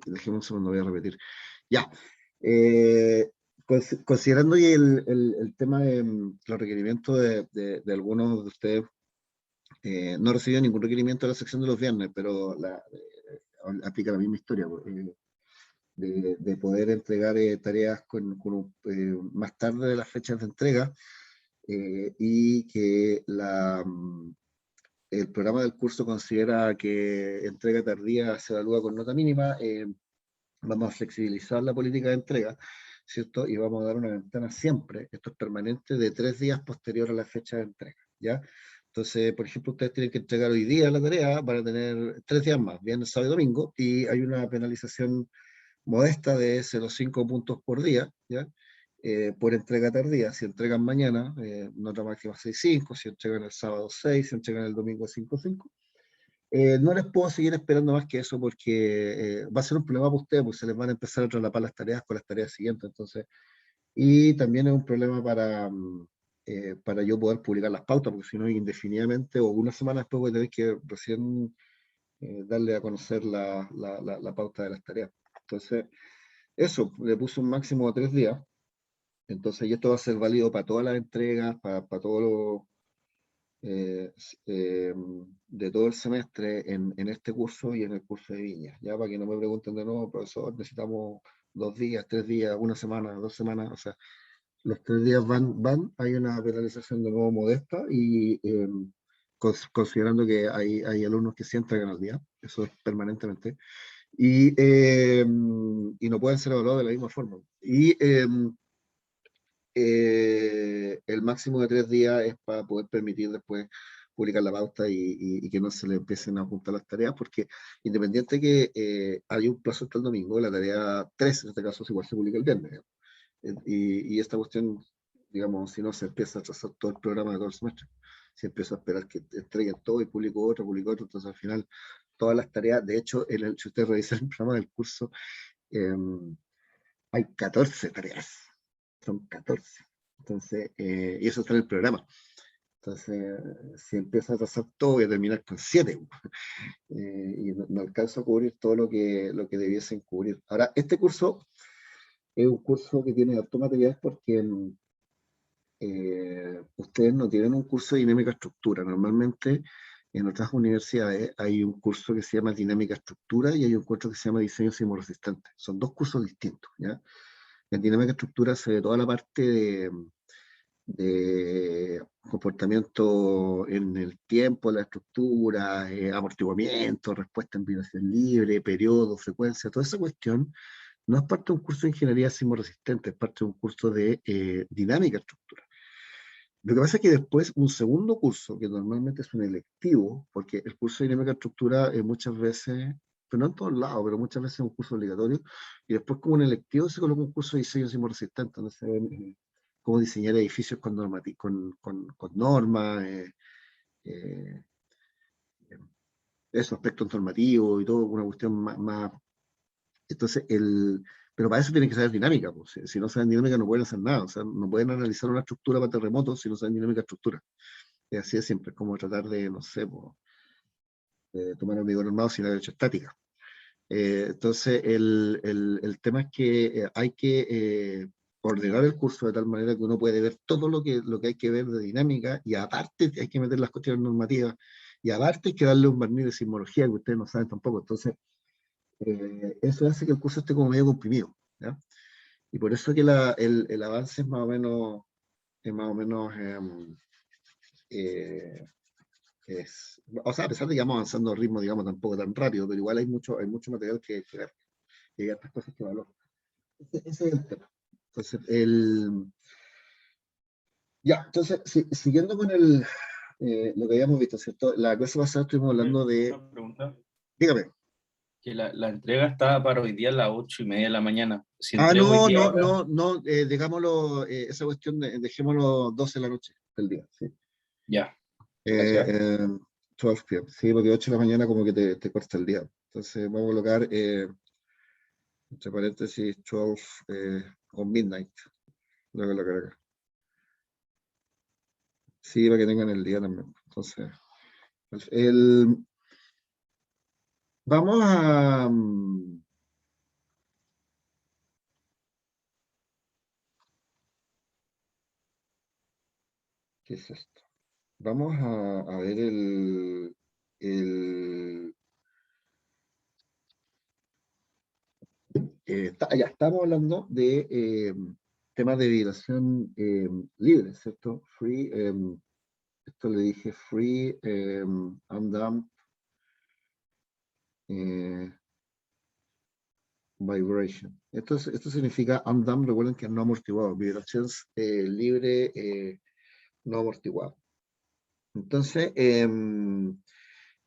Dejemos un segundo, voy a repetir. Ya. Considerando y el tema de los requerimientos de algunos de ustedes, no he recibido ningún requerimiento de la sección de los viernes, pero aplica la misma historia, de poder entregar tareas más tarde de las fechas de entrega, y que el programa del curso considera que entrega tardía se evalúa con nota mínima. Vamos a flexibilizar la política de entrega, ¿cierto? Y vamos a dar una ventana siempre, esto es permanente, de 3 días posterior a la fecha de entrega, ¿ya? Entonces, por ejemplo, ustedes tienen que entregar hoy día la tarea, van a tener 3 días más, viernes, sábado y domingo, y hay una penalización modesta de 0,5 puntos por día, ¿ya? Por entrega tardía. Si entregan mañana, nota máxima 6,5, si entregan el sábado 6, si entregan el domingo 5,5. No les puedo seguir esperando más que eso porque va a ser un problema para ustedes, porque se les van a empezar a traslapar las tareas con las tareas siguientes. Entonces, y también es un problema para yo poder publicar las pautas, porque si no, indefinidamente o una semana después voy a tener que recién darle a conocer la pauta de las tareas. Entonces, eso, le puse un máximo de 3 días. Entonces, y esto va a ser válido para todas las entregas, para todos los eh, eh, de todo el semestre en este curso y en el curso de Viña, ya para que no me pregunten de nuevo, profesor, necesitamos 2 días, 3 días, una semana, 2 semanas, o sea, los 3 días van, hay una penalización de nuevo modesta y considerando que hay alumnos que sí entregan al día, eso es permanentemente, y no pueden ser evaluados de la misma forma. Y el máximo de 3 días es para poder permitir después publicar la pauta y que no se le empiecen a juntar las tareas, porque independiente que hay un plazo hasta el domingo, la tarea 3 en este caso igual se publica el viernes. Y esta cuestión, digamos, si no se empieza a trazar todo el programa de todo el semestre, si empiezo a esperar que entreguen todo y publico otro, entonces al final todas las tareas, de hecho, si ustedes revisan el programa del curso, eh, hay 14 tareas, son 14. Entonces, y eso está en el programa. Entonces, si empiezo a trazar todo, voy a terminar con 7. Y no alcanzo a cubrir todo lo que debiesen cubrir. Ahora, este curso es un curso que tiene harto material porque ustedes no tienen un curso de dinámica estructura. Normalmente, en otras universidades hay un curso que se llama dinámica estructura y hay un curso que se llama diseño sismoresistente. Son dos cursos distintos, ¿ya? En dinámica estructura se ve toda la parte de comportamiento en el tiempo, la estructura, amortiguamiento, respuesta en vibración libre, periodo, frecuencia, toda esa cuestión no es parte de un curso de ingeniería sismoresistente, es parte de un curso de dinámica estructural. Lo que pasa es que después un segundo curso, que normalmente es un electivo, porque el curso de dinámica estructura muchas veces, pero no en todos lados, pero muchas veces es un curso obligatorio, y después como un electivo se coloca un curso de diseño sismoresistente, donde se ven cómo diseñar edificios con normas, eh, eso, aspectos normativos y todo, una cuestión más. Entonces, pero para eso tienen que saber dinámica, pues. Si no saben dinámica no pueden hacer nada, o sea, no pueden analizar una estructura para terremotos si no saben dinámica estructura. Es así de siempre, es como tratar de, no sé, pues, tomar un hormigón armado sin haber hecho estática. Entonces, el tema es que hay que ordenar el curso de tal manera que uno puede ver todo lo que hay que ver de dinámica y aparte hay que meter las cuestiones normativas y aparte hay que darle un barniz de sismología que ustedes no saben tampoco. Entonces, eso hace que el curso esté como medio comprimido, ¿ya? Y por eso que el avance es más o menos eh, o sea, a pesar de que vamos avanzando a ritmo, digamos, tampoco tan rápido, pero igual hay mucho material que ver, y hay otras cosas que valorar. Ese es el tema. Entonces, entonces, siguiendo con lo que habíamos visto, ¿cierto? La clase pasada estuvimos hablando de. Una pregunta. Dígame. Que la entrega está para hoy día a las 8:30 de la mañana. Si entrego hoy No, día, no, dejámoslo, esa cuestión, dejémoslo 12 de la noche del día, sí. ya, Eh, gracias. eh, 12 p.m., sí, porque 8 de la mañana como que te corta el día. Entonces vamos a colocar, entre paréntesis, 12 o midnight. Lo voy a colocar acá. Sí, para que tengan el día también. Entonces, vamos ¿Qué es esto? Vamos a ver ya estamos hablando de temas de vibración libre, ¿cierto? Free, esto le dije free, undamped vibration. Esto significa undamped, recuerden que es no amortiguado, vibración libre, no amortiguado. Entonces,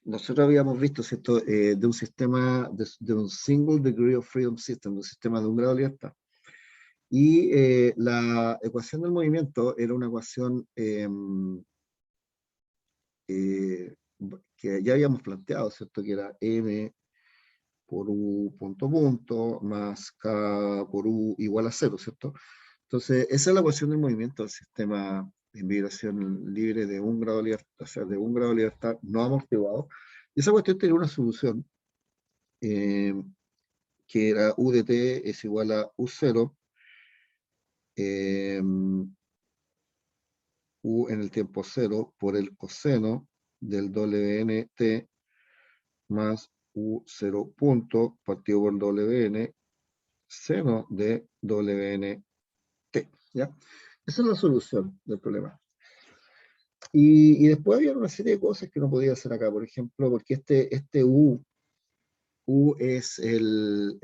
nosotros habíamos visto, ¿cierto? De un sistema, de un single degree of freedom system, de un sistema de un grado de libertad. Y la ecuación del movimiento era una ecuación que ya habíamos planteado, ¿cierto? Que era m por u punto punto más k por u igual a 0, ¿cierto? Entonces, esa es la ecuación del movimiento del sistema en vibración libre de un grado de libertad, o sea, de un grado de libertad no amortiguado. Y esa cuestión tenía una solución eh, que era u de t es igual a u0 u en el tiempo 0 por el coseno del WNT más u0 punto partido por WN seno de WNT, ¿ya? Esa es la solución del problema. Y después había una serie de cosas que no podía hacer acá, por ejemplo, porque este U es el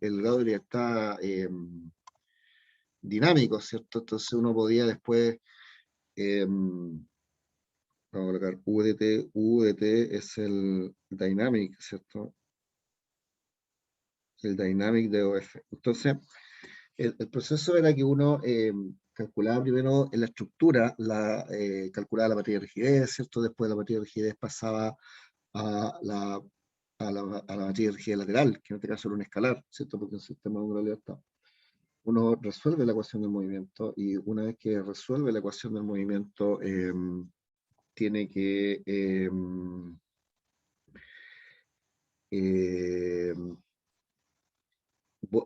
grado de libertad dinámico, ¿cierto? Entonces uno podía después, vamos a colocar U de T es el dynamic, ¿cierto? El dynamic de OF. Entonces, el proceso era que uno calculaba primero en la estructura, calculaba la materia de rigidez, ¿cierto? Después de la materia de rigidez pasaba a la materia de rigidez lateral, que en este caso era un escalar, ¿cierto? Porque un sistema de un grado de libertad. Uno resuelve la ecuación del movimiento y una vez que resuelve la ecuación del movimiento, tiene que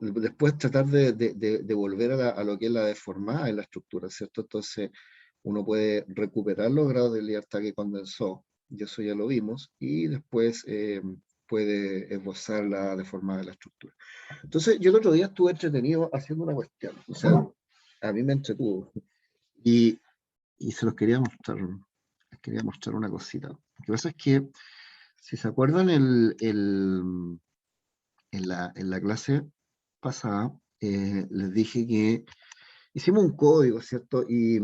después tratar de volver a lo que es la deformada en la estructura, ¿cierto? Entonces uno puede recuperar los grados de libertad que condensó, y eso ya lo vimos, y después puede esbozar la deformada de la estructura. Entonces yo el otro día estuve entretenido haciendo una cuestión, o sea, a mí me entretuvo, y se los les quería mostrar una cosita. Lo que pasa es que, si se acuerdan, en la clase pasada, les dije que hicimos un código, ¿cierto? Y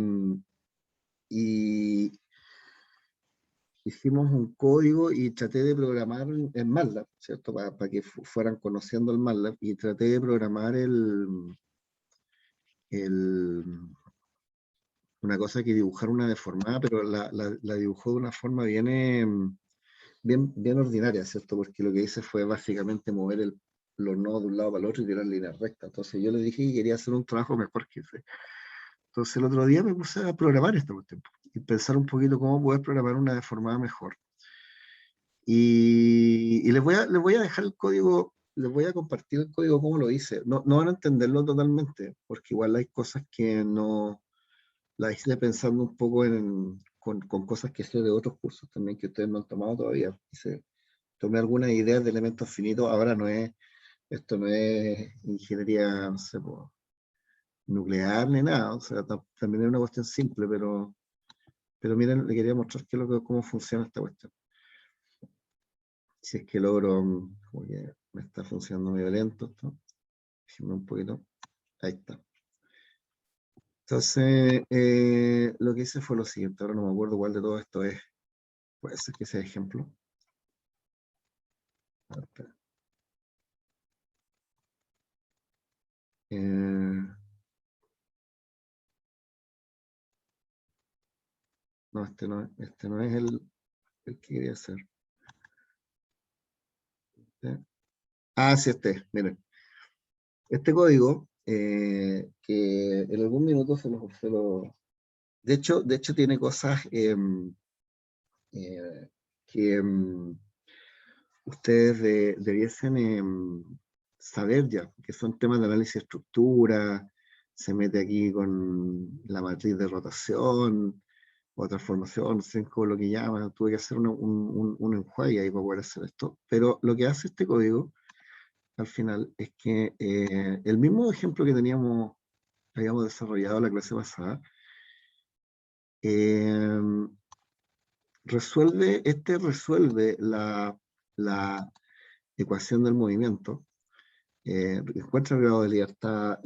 hicimos un código y traté de programar en MATLAB, ¿cierto? Para que fueran conociendo el MATLAB, y traté de programar el, una cosa que dibujar una deformada, pero la dibujó de una forma bien ordinaria, ¿cierto? Porque lo que hice fue básicamente mover los nodos de un lado para el otro y tirar líneas rectas. Entonces yo le dije que quería hacer un trabajo mejor que ese. Entonces el otro día me puse a programar esta cuestión y pensar un poquito cómo poder programar una deformada mejor. Y les voy a dejar el código, les voy a compartir el código cómo lo hice. No van a entenderlo totalmente, porque igual hay cosas que no las hice pensando un poco con cosas que sé de otros cursos también que ustedes no han tomado todavía. Tomé algunas ideas de elementos finitos. Ahora esto no es ingeniería, no sé, nuclear ni nada. O sea, también es una cuestión simple, pero miren, le quería mostrar cómo funciona esta cuestión. Si es que logro, como que me está funcionando medio lento esto. Déjenme un poquito. Ahí está. Entonces, lo que hice fue lo siguiente. Ahora no me acuerdo cuál de todo esto es. Puede ser que sea ejemplo. A ver, espera. No, este no es el que quería hacer. Sí, miren. Este código, que en algún minuto de hecho tiene cosas que ustedes debiesen saber ya, que son temas de análisis de estructura, se mete aquí con la matriz de rotación, o transformación, no sé cómo lo que llaman, tuve que hacer un enjuague ahí para poder hacer esto, pero lo que hace este código al final es que el mismo ejemplo que habíamos desarrollado la clase pasada, resuelve la ecuación del movimiento, encuentra el grado de libertad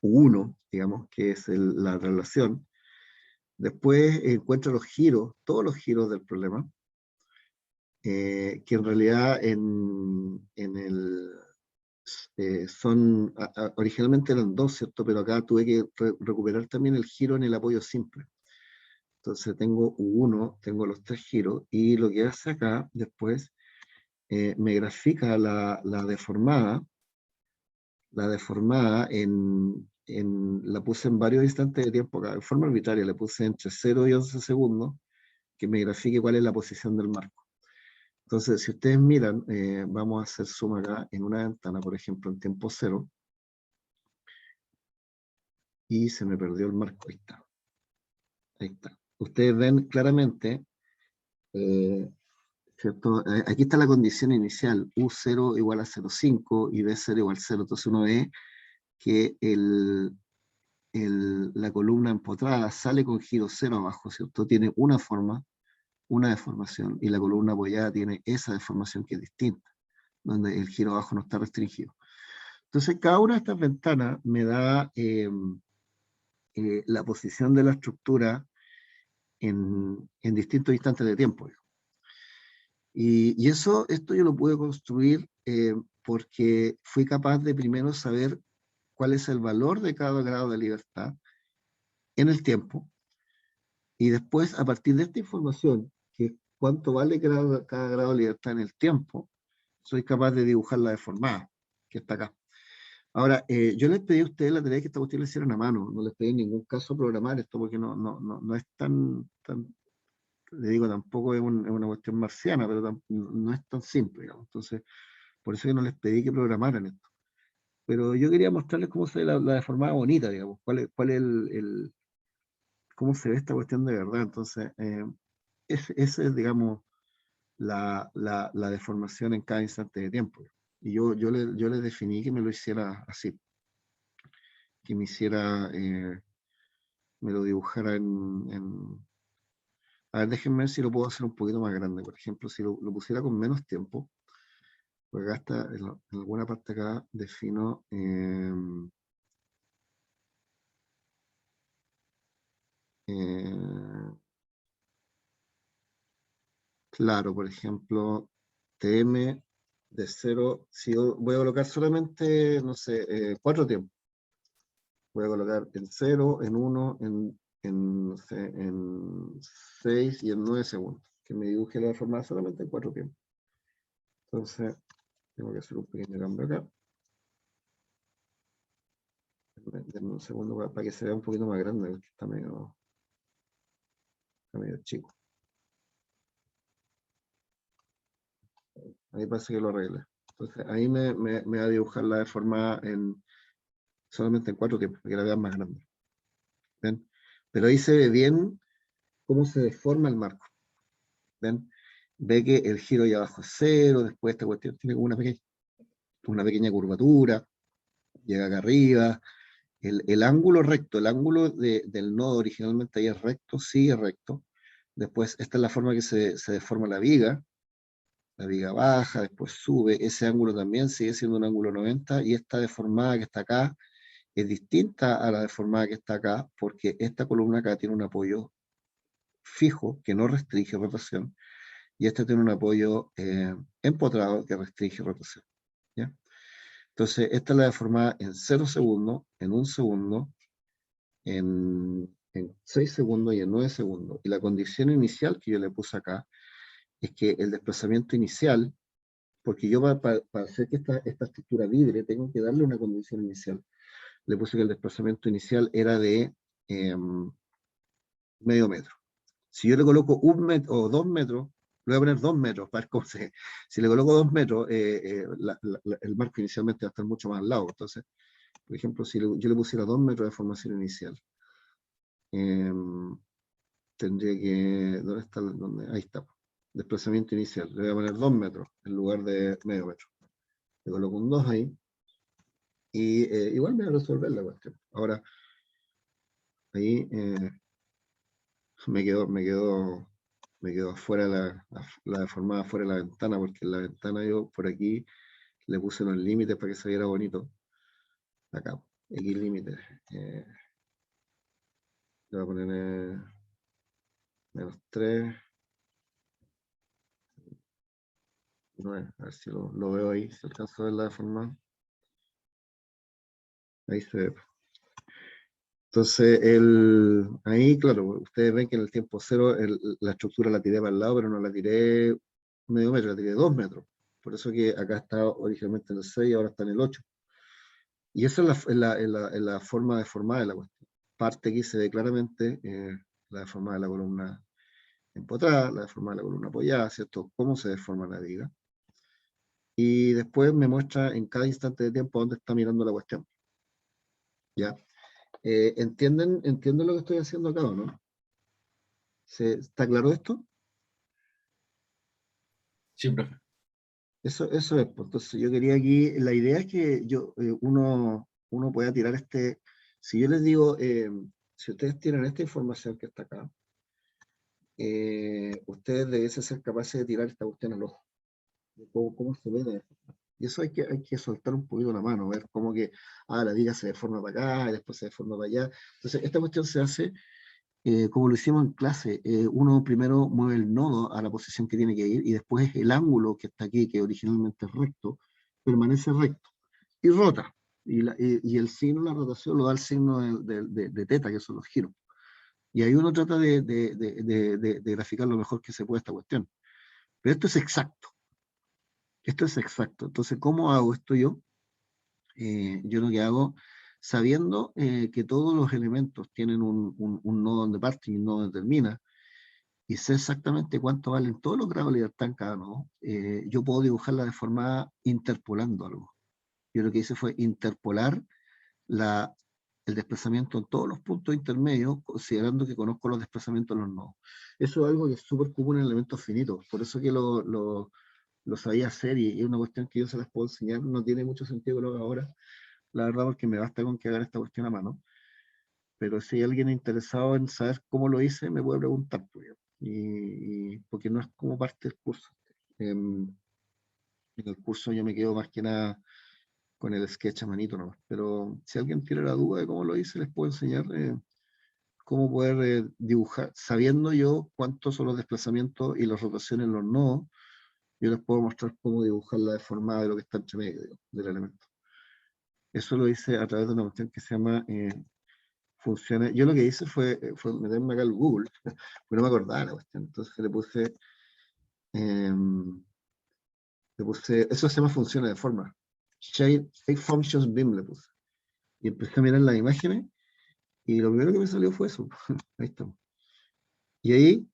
U1, digamos, que es la relación. Después encuentra los giros, todos los giros del problema, que en realidad originalmente eran dos, ¿cierto? Pero acá tuve que recuperar también el giro en el apoyo simple. Entonces tengo U1, tengo los tres giros, y lo que hace acá después me grafica la deformada. La deformada la puse en varios instantes de tiempo acá, en forma arbitraria, le puse entre 0 y 11 segundos, que me grafique cuál es la posición del marco. Entonces, si ustedes miran, vamos a hacer zoom acá en una ventana, por ejemplo, en tiempo 0, y se me perdió el marco, ahí está. Ahí está. Ustedes ven claramente, ¿cierto? Aquí está la condición inicial, U0 igual a 0,5 y B0 igual a 0. Entonces uno ve que la columna empotrada sale con giro 0 abajo, ¿cierto? Tiene una forma, una deformación, y la columna apoyada tiene esa deformación que es distinta, donde el giro abajo no está restringido. Entonces, cada una de estas ventanas me da la posición de la estructura en distintos instantes de tiempo. Y esto yo lo pude construir porque fui capaz de primero saber cuál es el valor de cada grado de libertad en el tiempo, y después, a partir de esta información, que es cuánto vale cada grado de libertad en el tiempo, soy capaz de dibujar la deformada, que está acá. Ahora, yo les pedí a ustedes la tarea que esta cuestión la hicieran a mano, no les pedí en ningún caso programar esto, porque no es tan, le digo, tampoco es una cuestión marciana, pero no es tan simple, digamos. Entonces, por eso que no les pedí que programaran esto. Pero yo quería mostrarles cómo se ve la deformada bonita, digamos, cuál es cómo se ve esta cuestión de verdad. Entonces, esa es, digamos, la deformación en cada instante de tiempo. Y yo le definí que me lo hiciera así, que me lo dibujara A ver, déjenme ver si lo puedo hacer un poquito más grande. Por ejemplo, si lo pusiera con menos tiempo, pues acá está, en alguna parte acá defino claro, por ejemplo, TM de 0, si yo voy a colocar solamente, no sé, 4 tiempos. Voy a colocar en 0, en 1, no sé, en 6 y en 9 segundos. Que me dibuje la deformada solamente en 4 tiempos. Entonces, tengo que hacer un pequeño cambio acá. Denme un segundo para que se vea un poquito más grande, porque está medio chico. Ahí parece que lo arreglé. Entonces, ahí me va a dibujar la deformada solamente en 4 tiempos, para que la vean más grande. ¿Ven? Pero ahí se ve bien cómo se deforma el marco. ¿Ven? Ve que el giro ahí abajo es 0, después esta cuestión tiene como una pequeña curvatura, llega acá arriba. El ángulo recto, el ángulo del nodo originalmente ahí es recto, sigue recto. Después, esta es la forma que se deforma la viga baja, después sube, ese ángulo también sigue siendo un ángulo 90, y esta deformada que está acá es distinta a la deformada que está acá, porque esta columna acá tiene un apoyo fijo que no restringe rotación, y esta tiene un apoyo empotrado que restringe rotación. ¿Ya? Entonces, esta es la deformada en 0 segundos, en 1 segundo, en 6 segundos y en 9 segundos. Y la condición inicial que yo le puse acá es que el desplazamiento inicial, porque yo para hacer que esta estructura vibre tengo que darle una condición inicial. Le puse que el desplazamiento inicial era de medio metro. Si yo le coloco 1 metro o 2 metros, le voy a poner 2 metros, para ver cómo si le coloco 2 metros, el marco inicialmente va a estar mucho más al lado. Entonces, Por ejemplo, si yo le pusiera 2 metros de deformación inicial, tendría que, ¿dónde está? Ahí está, desplazamiento inicial, le voy a poner 2 metros en lugar de medio metro. Le coloco un 2 ahí, y igual me va a resolver la cuestión. Ahora, ahí me quedó afuera la deformada afuera de la ventana, porque en la ventana yo por aquí le puse los límites para que se viera bonito. Acá, X límites. Le voy a poner -3, 9, a ver si lo veo ahí, si alcanzo a ver la deformada. Ahí se ve. Entonces, ahí, claro, ustedes ven que en el tiempo cero la estructura la tiré para el lado, pero no la tiré medio metro, la tiré 2 metros. Por eso que acá está originalmente en el 6 y ahora está en el 8. Y esa es la forma deformada de la cuestión. Parte aquí se ve claramente la deformada de la columna empotrada, la deformada de la columna apoyada, ¿cierto? Cómo se deforma la viga. Y después me muestra en cada instante de tiempo dónde está mirando la cuestión. ¿Ya? ¿Entienden lo que estoy haciendo acá o no? ¿Está claro esto? Sí, profe. Eso es, pues. Entonces yo quería aquí, la idea es que uno pueda tirar si yo les digo, si ustedes tienen esta información que está acá, ustedes deben ser capaces de tirar esta cuestión al ojo. ¿Cómo se ve? Y eso hay que soltar un poquito la mano, ver cómo que, la viga se deforma para acá, y después se deforma para allá. Entonces esta cuestión se hace como lo hicimos en clase. Uno primero mueve el nodo a la posición que tiene que ir y después el ángulo que está aquí, que originalmente es recto, permanece recto y rota. Y el signo de la rotación lo da el signo de teta, que son los giros. Y ahí uno trata de graficar lo mejor que se puede esta cuestión. Pero esto es exacto. Esto es exacto. Entonces, ¿cómo hago esto yo? Yo lo que hago, sabiendo que todos los elementos tienen un nodo donde parte y un nodo donde termina, y sé exactamente cuánto valen todos los grados de libertad en cada nodo, yo puedo dibujarla de forma interpolando algo. Yo lo que hice fue interpolar el desplazamiento en todos los puntos intermedios, considerando que conozco los desplazamientos en los nodos. Eso es algo que es súper común en elementos finitos, por eso que lo sabía hacer, y es una cuestión que yo se las puedo enseñar. No tiene mucho sentido que lo haga ahora, la verdad, porque me basta con que haga esta cuestión a mano. Pero si hay alguien interesado en saber cómo lo hice, me puede preguntar, pues, porque no es como parte del curso. En el curso yo me quedo más que nada con el sketch a manito nomás. Pero si alguien tiene la duda de cómo lo hice, les puedo enseñar cómo poder dibujar, sabiendo yo cuántos son los desplazamientos y las rotaciones en los nodos. Yo les puedo mostrar cómo dibujar la deformada de lo que está entre medio, digamos, del elemento. Eso lo hice a través de una cuestión que se llama funciones. Yo lo que hice fue meterme acá al Google, porque no me acordaba la cuestión. Entonces eso se llama funciones de forma. Shape Functions BIM le puse. Y empecé a mirar las imágenes, y lo primero que me salió fue eso. Ahí estamos. Y ahí,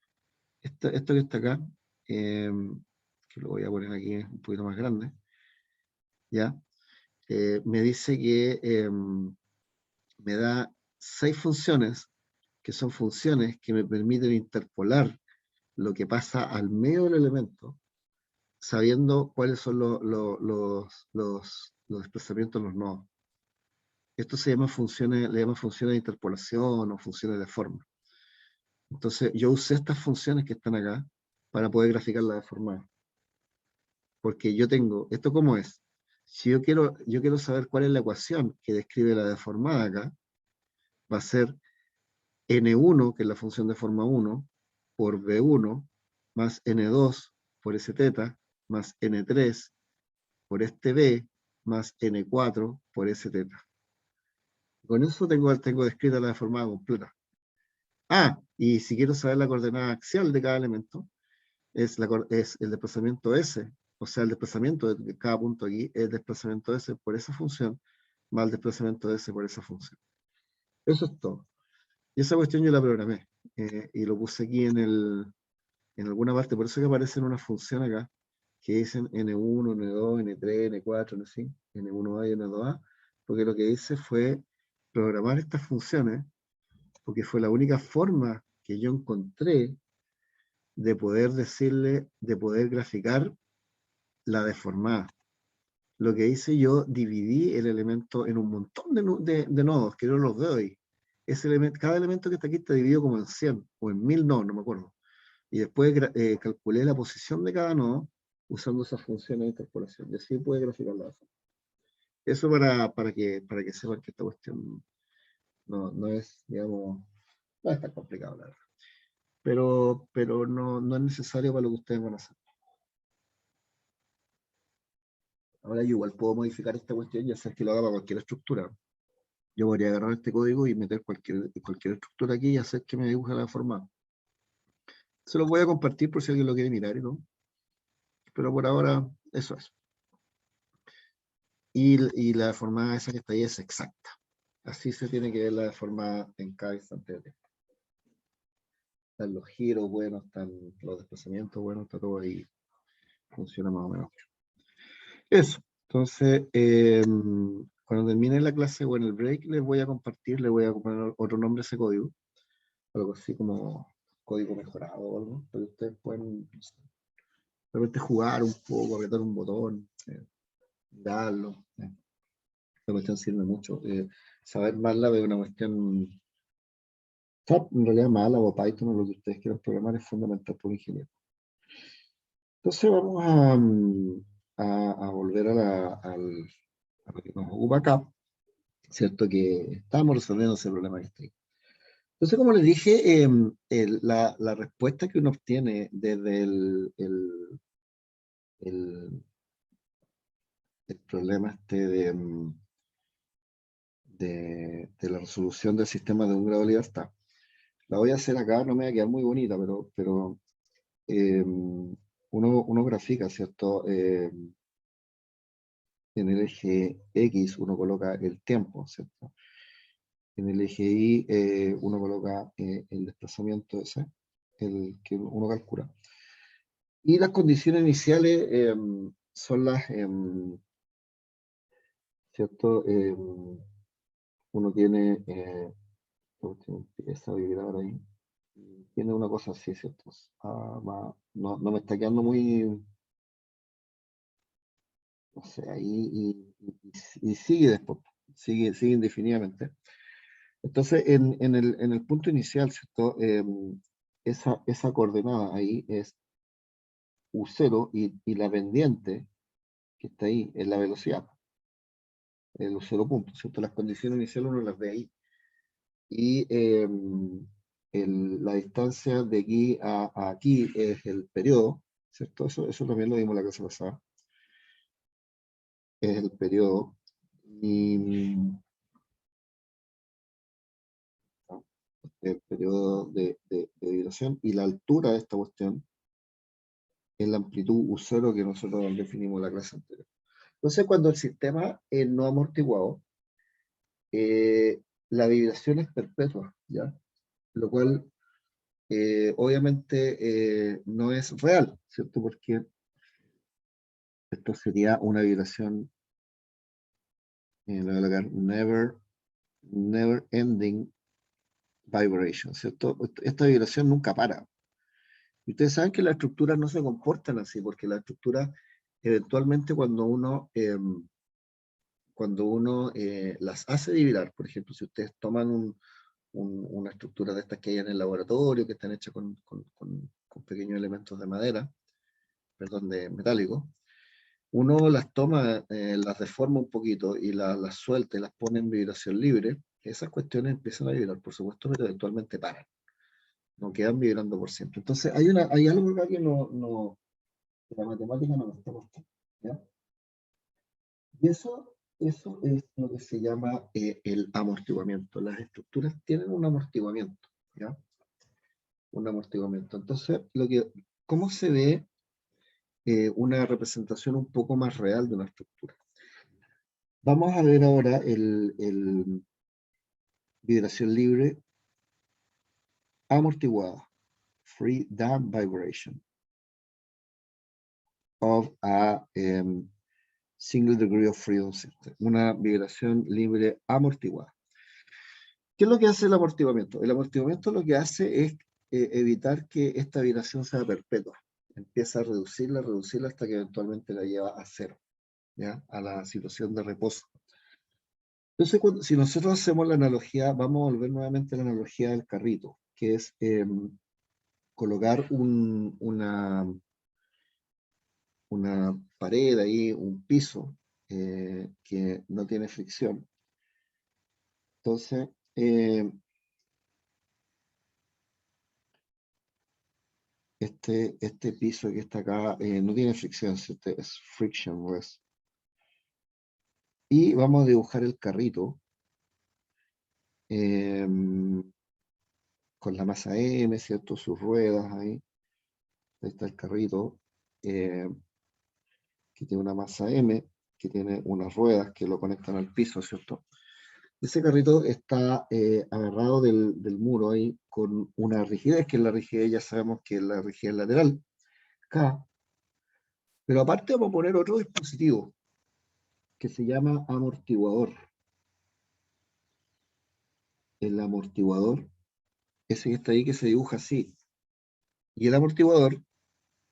esto que está acá, que lo voy a poner aquí un poquito más grande, ¿ya? Me dice que me da 6 funciones, que son funciones que me permiten interpolar lo que pasa al medio del elemento, sabiendo cuáles son los desplazamientos en los nodos. Esto le llama funciones de interpolación o funciones de forma. Entonces, yo usé estas funciones que están acá para poder graficar la deformada. Porque yo tengo, ¿esto cómo es? Si yo quiero saber cuál es la ecuación que describe la deformada acá, va a ser N1, que es la función de forma 1, por B1, más N2 por S teta, más N3 por este B, más N4 por S teta. Con eso tengo descrita la deformada completa. Y si quiero saber la coordenada axial de cada elemento, es el desplazamiento S, o sea, el desplazamiento de cada punto aquí es el desplazamiento S por esa función, más el desplazamiento S por esa función. Eso es todo. Y esa cuestión yo la programé, y lo puse aquí en alguna parte, por eso que aparece en una función acá, que dicen N1, N2, N3, N4, N5, N1A y N2A, porque lo que hice fue programar estas funciones, porque fue la única forma que yo encontré de poder decirle, de poder graficar la deformada. Lo que hice yo, dividí el elemento en un montón de nodos, que no los veo ahí. Cada elemento que está aquí está dividido como en 100 o en 1000 nodos, no me acuerdo. Y después calculé la posición de cada nodo usando esas funciones de interpolación. Y así puede graficar la deformada. Eso para que sepan que esta cuestión no es, digamos, no es tan complicado, la verdad. Pero no es necesario para lo que ustedes van a hacer. Ahora yo igual puedo modificar esta cuestión y hacer que lo haga para cualquier estructura. Yo podría agarrar este código y meter cualquier estructura aquí y hacer que me dibuje la deformada. Se los voy a compartir por si alguien lo quiere mirar y no. Pero por ahora, eso es. Y la deformada esa que está ahí es exacta. Así se tiene que ver la deformada en cada instante de tiempo. Están los giros buenos, están los desplazamientos buenos, está todo ahí. Funciona más o menos. Eso. Entonces, cuando termine la clase o en el break, les voy a compartir, les voy a poner otro nombre a ese código. Algo así como código mejorado o algo, para que ustedes puedan no sé, de repente jugar un poco, apretar un botón, darlo. La cuestión sirve mucho. Saber MATLAB es una cuestión, en realidad MATLAB o Python o lo que ustedes quieran programar es fundamental por ingeniero. Entonces vamos a volver a lo que nos ocupa acá, ¿cierto? Que estamos resolviendo ese problema que está ahí. Entonces, como les dije, la respuesta que uno obtiene desde el problema de la resolución del sistema de un grado de libertad. La voy a hacer acá, no me va a quedar muy bonita, pero uno grafica, ¿cierto? En el eje X uno coloca el tiempo, ¿cierto? En el eje Y uno coloca el desplazamiento ese, el que uno calcula. Y las condiciones iniciales son las, ¿cierto? Uno tiene, empieza a vibrar ahí. Tiene una cosa así, ¿cierto? No me está quedando muy, no sé, ahí y sigue después, sigue indefinidamente. Entonces, en el punto inicial, ¿cierto? Esa coordenada ahí es U0 y la pendiente que está ahí es la velocidad, el U0 punto, ¿cierto? Las condiciones iniciales uno las ve ahí. Y la distancia de aquí a aquí es el periodo, ¿cierto? Eso también lo vimos la clase pasada. Es el periodo. Y el periodo de vibración y la altura de esta cuestión es la amplitud U0 que nosotros definimos en la clase anterior. Entonces, cuando el sistema es no amortiguado, la vibración es perpetua, ¿ya? Lo cual obviamente no es real, ¿cierto? Porque esto sería una vibración, lo voy a colocar, never ending vibration, ¿cierto? Esta vibración nunca para. Y ustedes saben que las estructuras no se comportan así, porque las estructuras eventualmente cuando uno las hace vibrar, por ejemplo, si ustedes toman una estructura de estas que hay en el laboratorio, que están hechas con pequeños elementos de madera, perdón, de metálico, uno las toma, las deforma un poquito y las suelta y las pone en vibración libre, esas cuestiones empiezan a vibrar, por supuesto, pero eventualmente paran, no quedan vibrando por siempre. Entonces, hay algo acá que la matemática no nos está mostrando, ¿ya? Y eso es lo que se llama el amortiguamiento. Las estructuras tienen un amortiguamiento, ¿ya? Un amortiguamiento. Entonces, ¿cómo se ve una representación un poco más real de una estructura? Vamos a ver ahora el vibración libre amortiguada, free damp vibration of a single degree of freedom system, una vibración libre amortiguada. ¿Qué es lo que hace el amortiguamiento? El amortiguamiento lo que hace es evitar que esta vibración sea perpetua. Empieza a reducirla hasta que eventualmente la lleva a cero, ¿ya? A la situación de reposo. Entonces, si nosotros hacemos la analogía, vamos a volver nuevamente a la analogía del carrito, que es colocar una pared ahí, un piso que no tiene fricción. Entonces, este piso que está acá no tiene fricción, es frictionless. Y vamos a dibujar el carrito con la masa M, ¿cierto? Sus ruedas ahí. Ahí está el carrito que tiene una masa M, que tiene unas ruedas que lo conectan al piso, ¿cierto? Ese carrito está agarrado del muro ahí con una rigidez, que es la rigidez, ya sabemos que es la rigidez lateral, K. Pero aparte vamos a poner otro dispositivo que se llama amortiguador. El amortiguador, ese que está ahí que se dibuja así. Y el amortiguador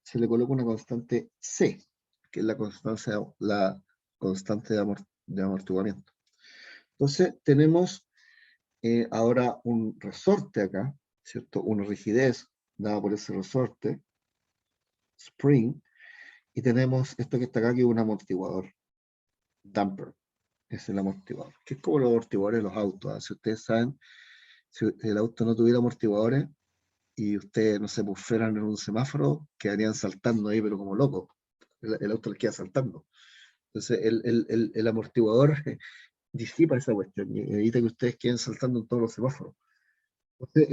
se le coloca una constante C, que es la constante de amortiguamiento. Entonces tenemos ahora un resorte acá, ¿cierto? Una rigidez dada por ese resorte, spring, y tenemos esto que está acá, que es un amortiguador, damper, es el amortiguador, que es como los amortiguadores de los autos. ¿Eh? Si ustedes saben, si el auto no tuviera amortiguadores y ustedes, no se fueran en un semáforo, quedarían saltando ahí, pero como locos. El auto les queda saltando. Entonces, el amortiguador disipa esa cuestión y evita que ustedes queden saltando en todos los semáforos. Entonces,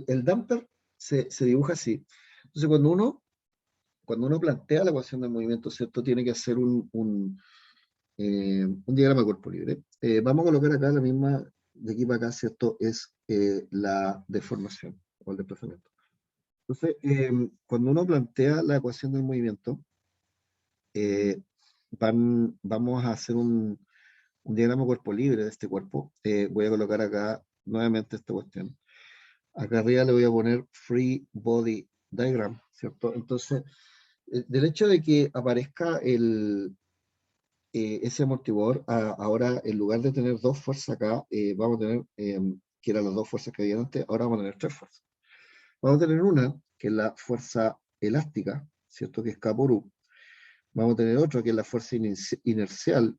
el damper se dibuja así. Entonces, cuando uno plantea la ecuación del movimiento, ¿cierto? Tiene que hacer un diagrama de cuerpo libre. Vamos a colocar acá la misma, de aquí para acá, ¿cierto? Es la deformación o el desplazamiento. Entonces, cuando uno plantea la ecuación del movimiento, vamos a hacer un diagrama de cuerpo libre de este cuerpo. Voy a colocar acá nuevamente esta cuestión. Acá arriba le voy a poner Free Body Diagram, ¿cierto? Entonces, del hecho de que aparezca ese amortiguador, ahora en lugar de tener dos fuerzas acá, vamos a tener, que eran las dos fuerzas que había antes, ahora vamos a tener tres fuerzas. Vamos a tener una, que es la fuerza elástica, ¿cierto? Que es K por U. Vamos a tener otra, que es la fuerza inercial,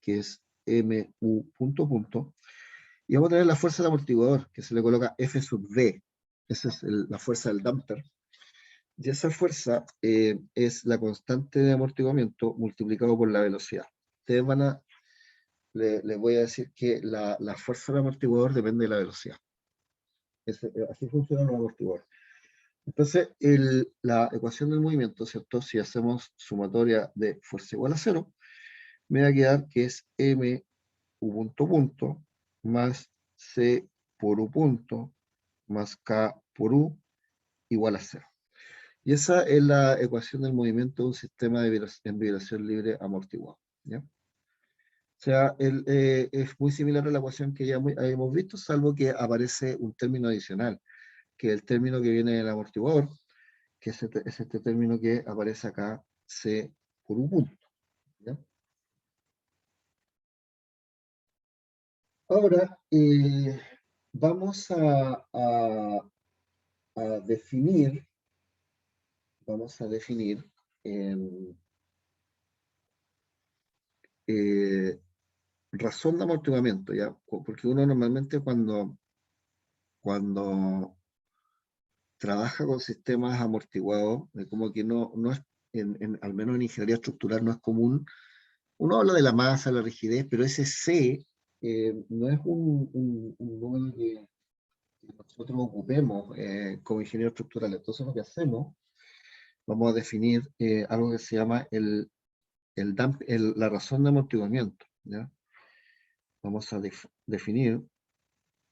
que es MU punto punto. Y vamos a tener la fuerza del amortiguador, que se le coloca F sub V. Esa es la fuerza del damper. Y esa fuerza es la constante de amortiguamiento multiplicado por la velocidad. Ustedes les voy a decir que la fuerza del amortiguador depende de la velocidad. Así funcionan los amortiguadores. Entonces, la ecuación del movimiento, ¿cierto? Si hacemos sumatoria de fuerza igual a cero, me va a quedar que es M U punto punto más C por U punto más K por U igual a cero. Y esa es la ecuación del movimiento de un sistema en vibración libre amortiguado. ¿Ya? O sea, es muy similar a la ecuación que ya habíamos visto, salvo que aparece un término adicional, que es el término que viene del amortiguador, que es este término que aparece acá, C por U punto. ¿Ya? Ahora, vamos a definir, eh, razón de amortiguamiento, ¿ya? Porque uno normalmente cuando trabaja con sistemas amortiguados, como que no es, al menos en ingeniería estructural no es común. Uno habla de la masa, la rigidez, pero ese C no es un número que nosotros ocupemos como ingenieros estructurales. Entonces lo que hacemos, vamos a definir algo que se llama la razón de amortiguamiento, ¿ya? Vamos a definir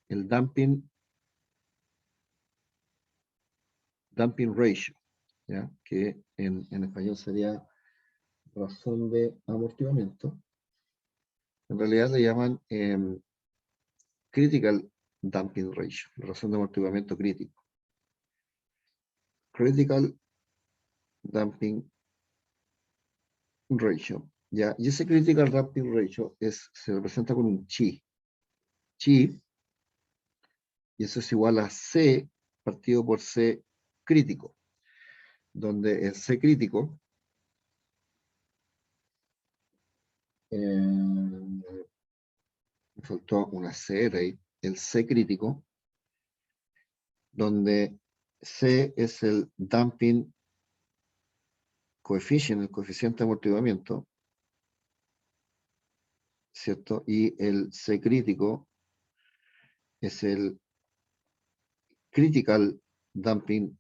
el damping ratio, ¿ya? Que en español sería razón de amortiguamiento, en realidad le llaman critical damping ratio, la razón de amortiguamiento crítico. Critical damping ratio. ¿Ya? Y ese critical damping ratio se representa con un chi. Chi, y eso es igual a C partido por C crítico, donde el C crítico me faltó una C ahí, el C crítico, donde C es el damping coefficient, el coeficiente de amortiguamiento, ¿cierto? Y el C crítico es el critical damping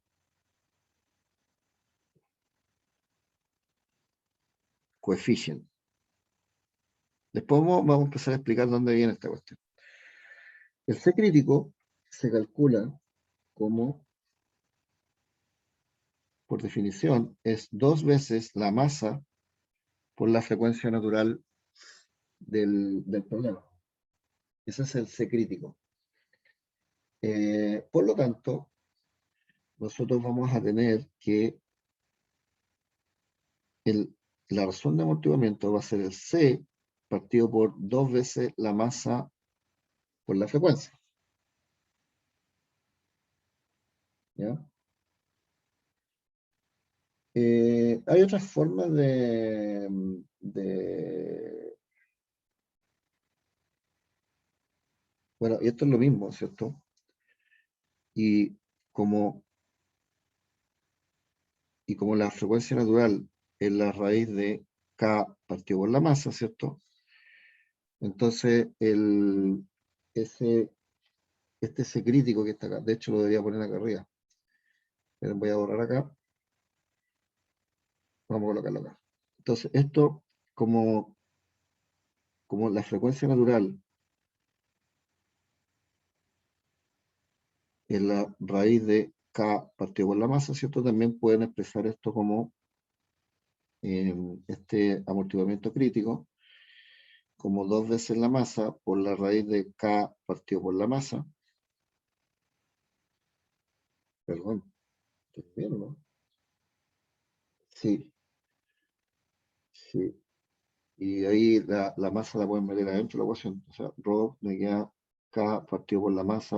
coefficient. Después vamos a empezar a explicar dónde viene esta cuestión. El C crítico se calcula como, por definición, es 2 veces la masa por la frecuencia natural del problema. Ese es el C crítico. Por lo tanto, nosotros vamos a tener que la razón de amortiguamiento va a ser el C partido por 2 veces la masa por la frecuencia. ¿Ya? Hay otras formas bueno, y esto es lo mismo, ¿cierto? Y como, la frecuencia natural es la raíz de K partido por la masa, ¿cierto? Entonces, este C crítico que está acá, de hecho lo debería poner acá arriba. Pero voy a borrar acá. Vamos a colocarlo acá. Entonces, esto, como la frecuencia natural es la raíz de K partido por la masa, ¿cierto? También pueden expresar esto como este amortiguamiento crítico, como 2 veces la masa por la raíz de K partido por la masa. Perdón, ¿estoy bien, no? Sí, sí. Y ahí la masa la pueden meter adentro de la ecuación. O sea, ρ me queda K partido por la masa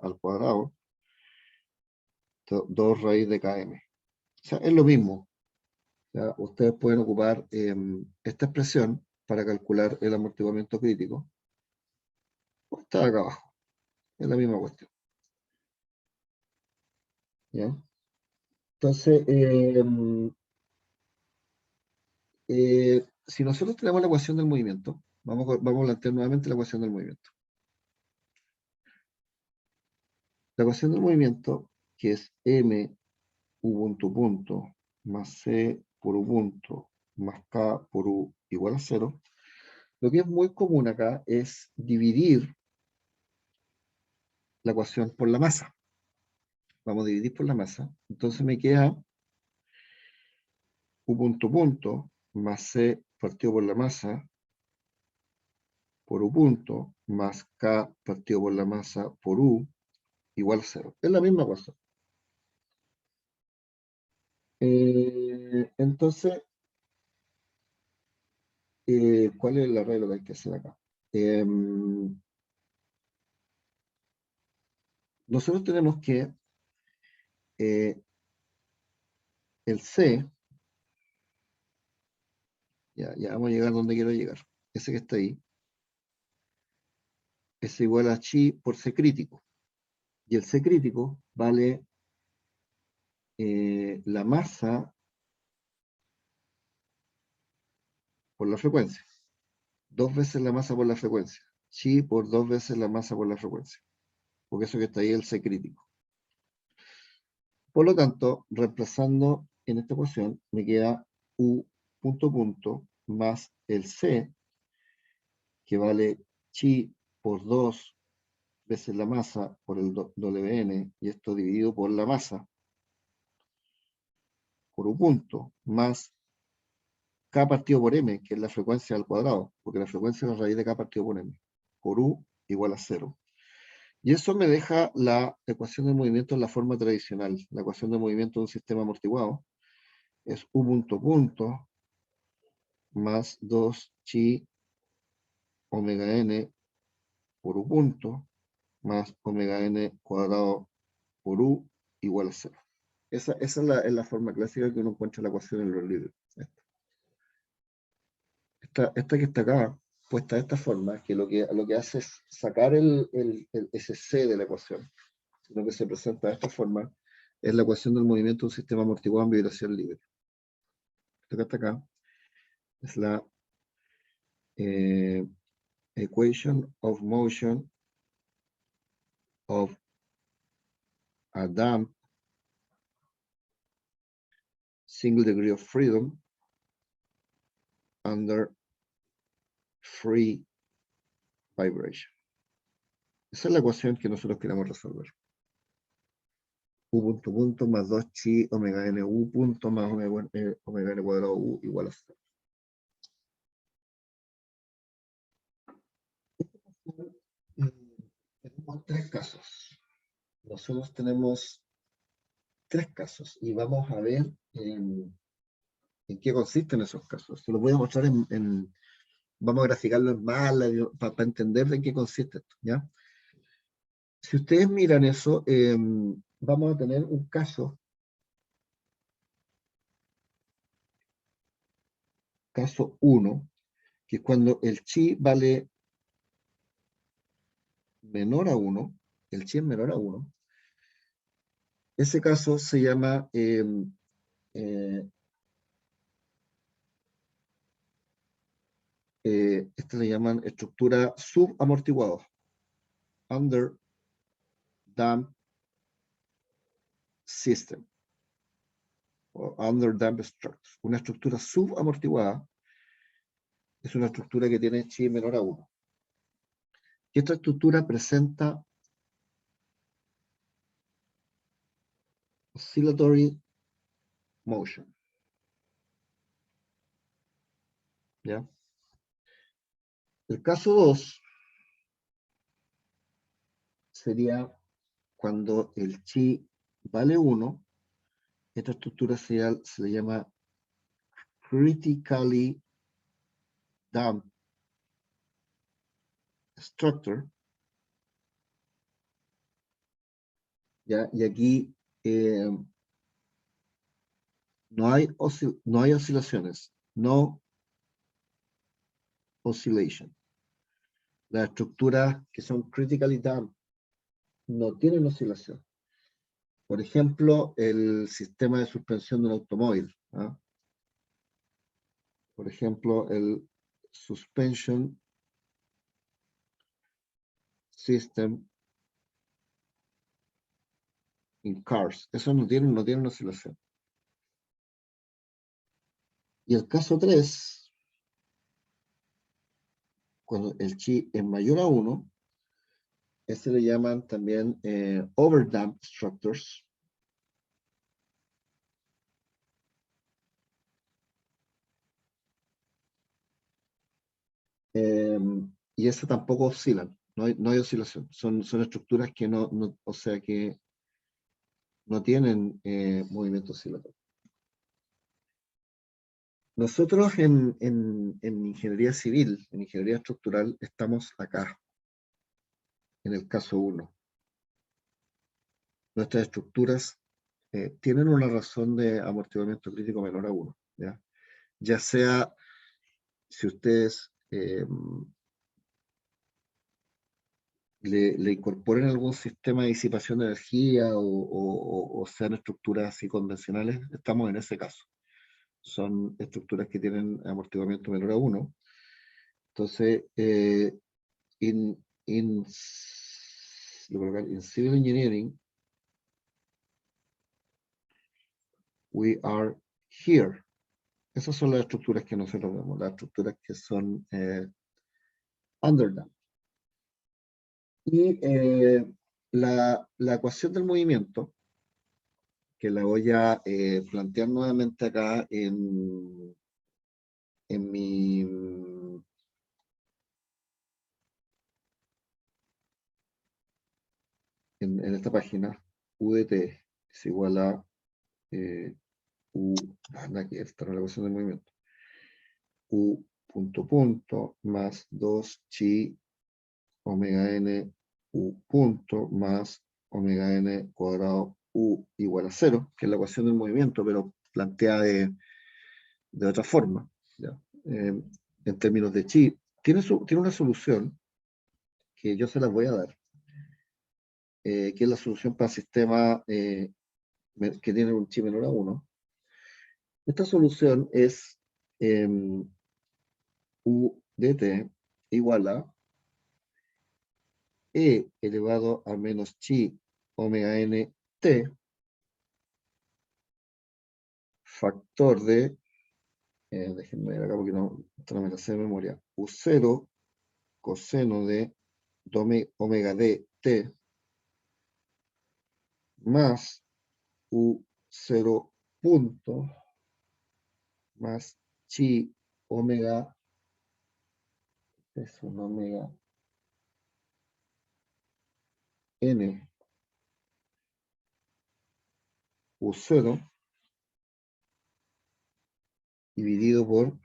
al cuadrado, 2 raíz de Km. O sea, es lo mismo. ¿Ya? Ustedes pueden ocupar esta expresión para calcular el amortiguamiento crítico. O está acá abajo. Es la misma cuestión. ¿Ya? Entonces, si nosotros tenemos la ecuación del movimiento, vamos a plantear nuevamente la ecuación del movimiento. La ecuación del movimiento, que es m u punto más c por u punto más k por u igual a 0, lo que es muy común acá es dividir la ecuación por la masa. Vamos a dividir por la masa. Entonces me queda u punto más c partido por la masa por u punto más k partido por la masa por u igual a 0. Es la misma ecuación. Entonces, ¿cuál es el arreglo que hay que hacer acá? Nosotros tenemos que el C, ya vamos a llegar donde quiero llegar, ese que está ahí, es igual a chi por C crítico. Y el C crítico vale la masa por la frecuencia. 2 veces la masa por la frecuencia. Chi por 2 veces la masa por la frecuencia. Porque eso que está ahí es el C crítico. Por lo tanto, reemplazando en esta ecuación, me queda U punto más el C, que vale chi por 2 veces la masa por el Wn, y esto dividido por la masa, por U punto, más K K partido por M, que es la frecuencia al cuadrado, porque la frecuencia es la raíz de K partido por M, por U igual a 0. Y eso me deja la ecuación de movimiento en la forma tradicional. La ecuación de movimiento de un sistema amortiguado es U punto punto más 2 chi omega n por U punto más omega n cuadrado por U igual a 0. Esa es la forma clásica que uno encuentra la ecuación en los libros. Esta que está acá, puesta de esta forma, que lo que hace es sacar ese C de la ecuación, sino que se presenta de esta forma, es la ecuación del movimiento de un sistema amortiguado en vibración libre. Esto que está acá es la equation of motion of a damped single degree of freedom under free vibration. Esa es la ecuación que nosotros queremos resolver. U punto punto más 2 chi omega n U punto más omega n cuadrado U igual a 0. Tenemos tres casos. Nosotros tenemos tres casos y vamos a ver en qué consisten esos casos. Se los voy a mostrar vamos a graficarlo en mala para entender de qué consiste esto, ¿ya? Si ustedes miran eso, vamos a tener un caso 1, que es cuando el chi vale menor a 1, el chi es menor a 1. Ese caso se llama esta le llaman estructura subamortiguada, under damped system, o under damped structure. Una estructura subamortiguada es una estructura que tiene chi menor a 1. Y esta estructura presenta oscillatory motion. ¿Ya? El caso 2 sería cuando el chi vale 1, esta estructura se le llama critically damped structure. ¿Ya? Y aquí no hay oscilaciones, no oscillation. Las estructuras que son critically damped no tienen oscilación. Por ejemplo, el sistema de suspensión de un automóvil. ¿Ah? Por ejemplo, el suspension system in cars. Eso no tiene una oscilación. Y el caso 3, cuando el chi es mayor a 1, ese le llaman también overdamped structures. Y eso tampoco oscilan, no hay oscilación. Son estructuras que o sea que no tienen movimiento oscilatorio. Nosotros en ingeniería civil, en ingeniería estructural, estamos acá, en el caso 1. Nuestras estructuras tienen una razón de amortiguamiento crítico menor a 1. Ya sea si ustedes le incorporen algún sistema de disipación de energía o sean estructuras así convencionales, estamos en ese caso. Son estructuras que tienen amortiguamiento menor a 1. Entonces, in civil engineering, we are here. Esas son las estructuras que nosotros vemos, las estructuras que son under them. Y la ecuación del movimiento, que la voy a plantear nuevamente acá en en mi en esta página, U de t es igual a U, nada que esta relación de movimiento, U punto punto más 2 chi omega n U punto más omega n cuadrado U igual a 0, que es la ecuación del movimiento, pero planteada de otra forma, ¿ya? En términos de chi. Tiene una solución que yo se las voy a dar, que es la solución para el sistema que tiene un chi menor a 1. Esta solución es U de t igual a e elevado a menos chi omega n t factor de, déjenme ver acá porque esto no me la sé de memoria, U0 coseno de omega d t más U0 punto más chi omega, es un omega n U0 dividido por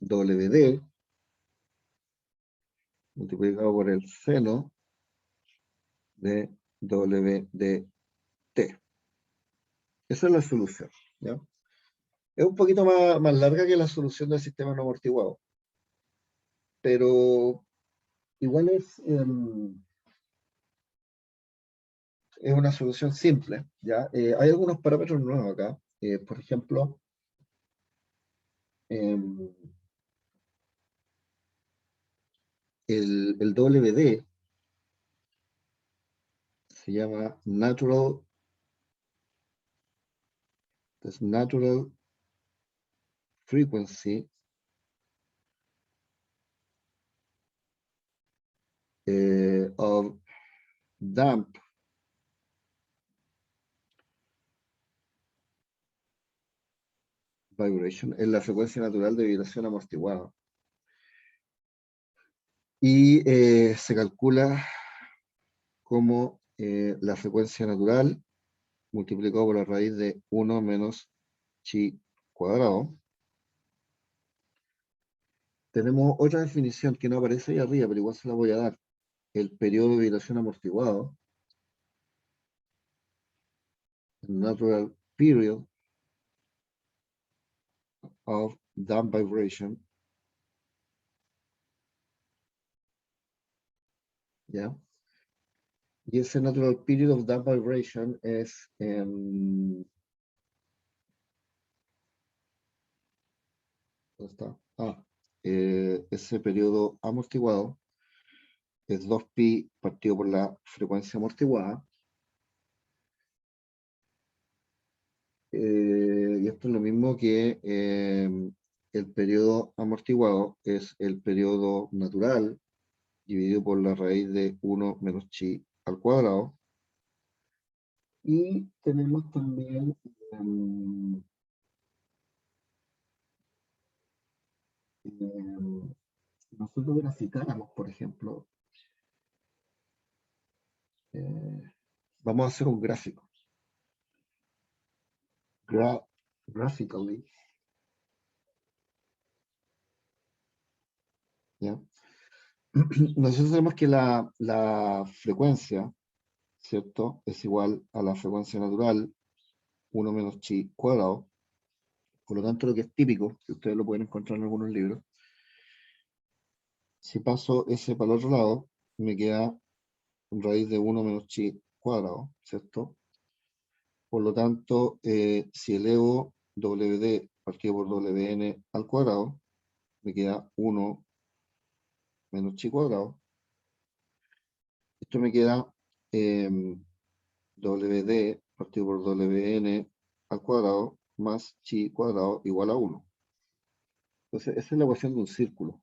WD multiplicado por el seno de WDT. Esa es la solución, ¿ya? Es un poquito más larga que la solución del sistema no amortiguado, pero igual es una solución simple, ¿ya? Hay algunos parámetros nuevos acá. Por ejemplo, el WD se llama Natural Frequency of Damp Vibration, es la frecuencia natural de vibración amortiguada. Y se calcula como la frecuencia natural multiplicado por la raíz de 1 menos chi cuadrado. Tenemos otra definición que no aparece ahí arriba, pero igual se la voy a dar. El periodo de vibración amortiguado, natural period of damp vibration, ¿ya? Y ese natural period of damp vibration es ¿dónde está? Ese periodo amortiguado es 2pi partido por la frecuencia amortiguada. Y esto es lo mismo que el periodo amortiguado es el periodo natural dividido por la raíz de 1 menos chi al cuadrado. Y tenemos también nosotros graficáramos, por ejemplo, vamos a hacer un gráfico. Graphically, ¿ya? Nosotros sabemos que la frecuencia, ¿cierto? Es igual a la frecuencia natural, 1 menos chi cuadrado. Por lo tanto, lo que es típico, que ustedes lo pueden encontrar en algunos libros, si paso ese para el otro lado, me queda raíz de 1 menos chi cuadrado, ¿cierto? Por lo tanto, si elevo WD partido por WN al cuadrado, me queda 1 menos chi cuadrado. Esto me queda WD partido por WN al cuadrado más chi cuadrado igual a 1. Entonces, esa es la ecuación de un círculo.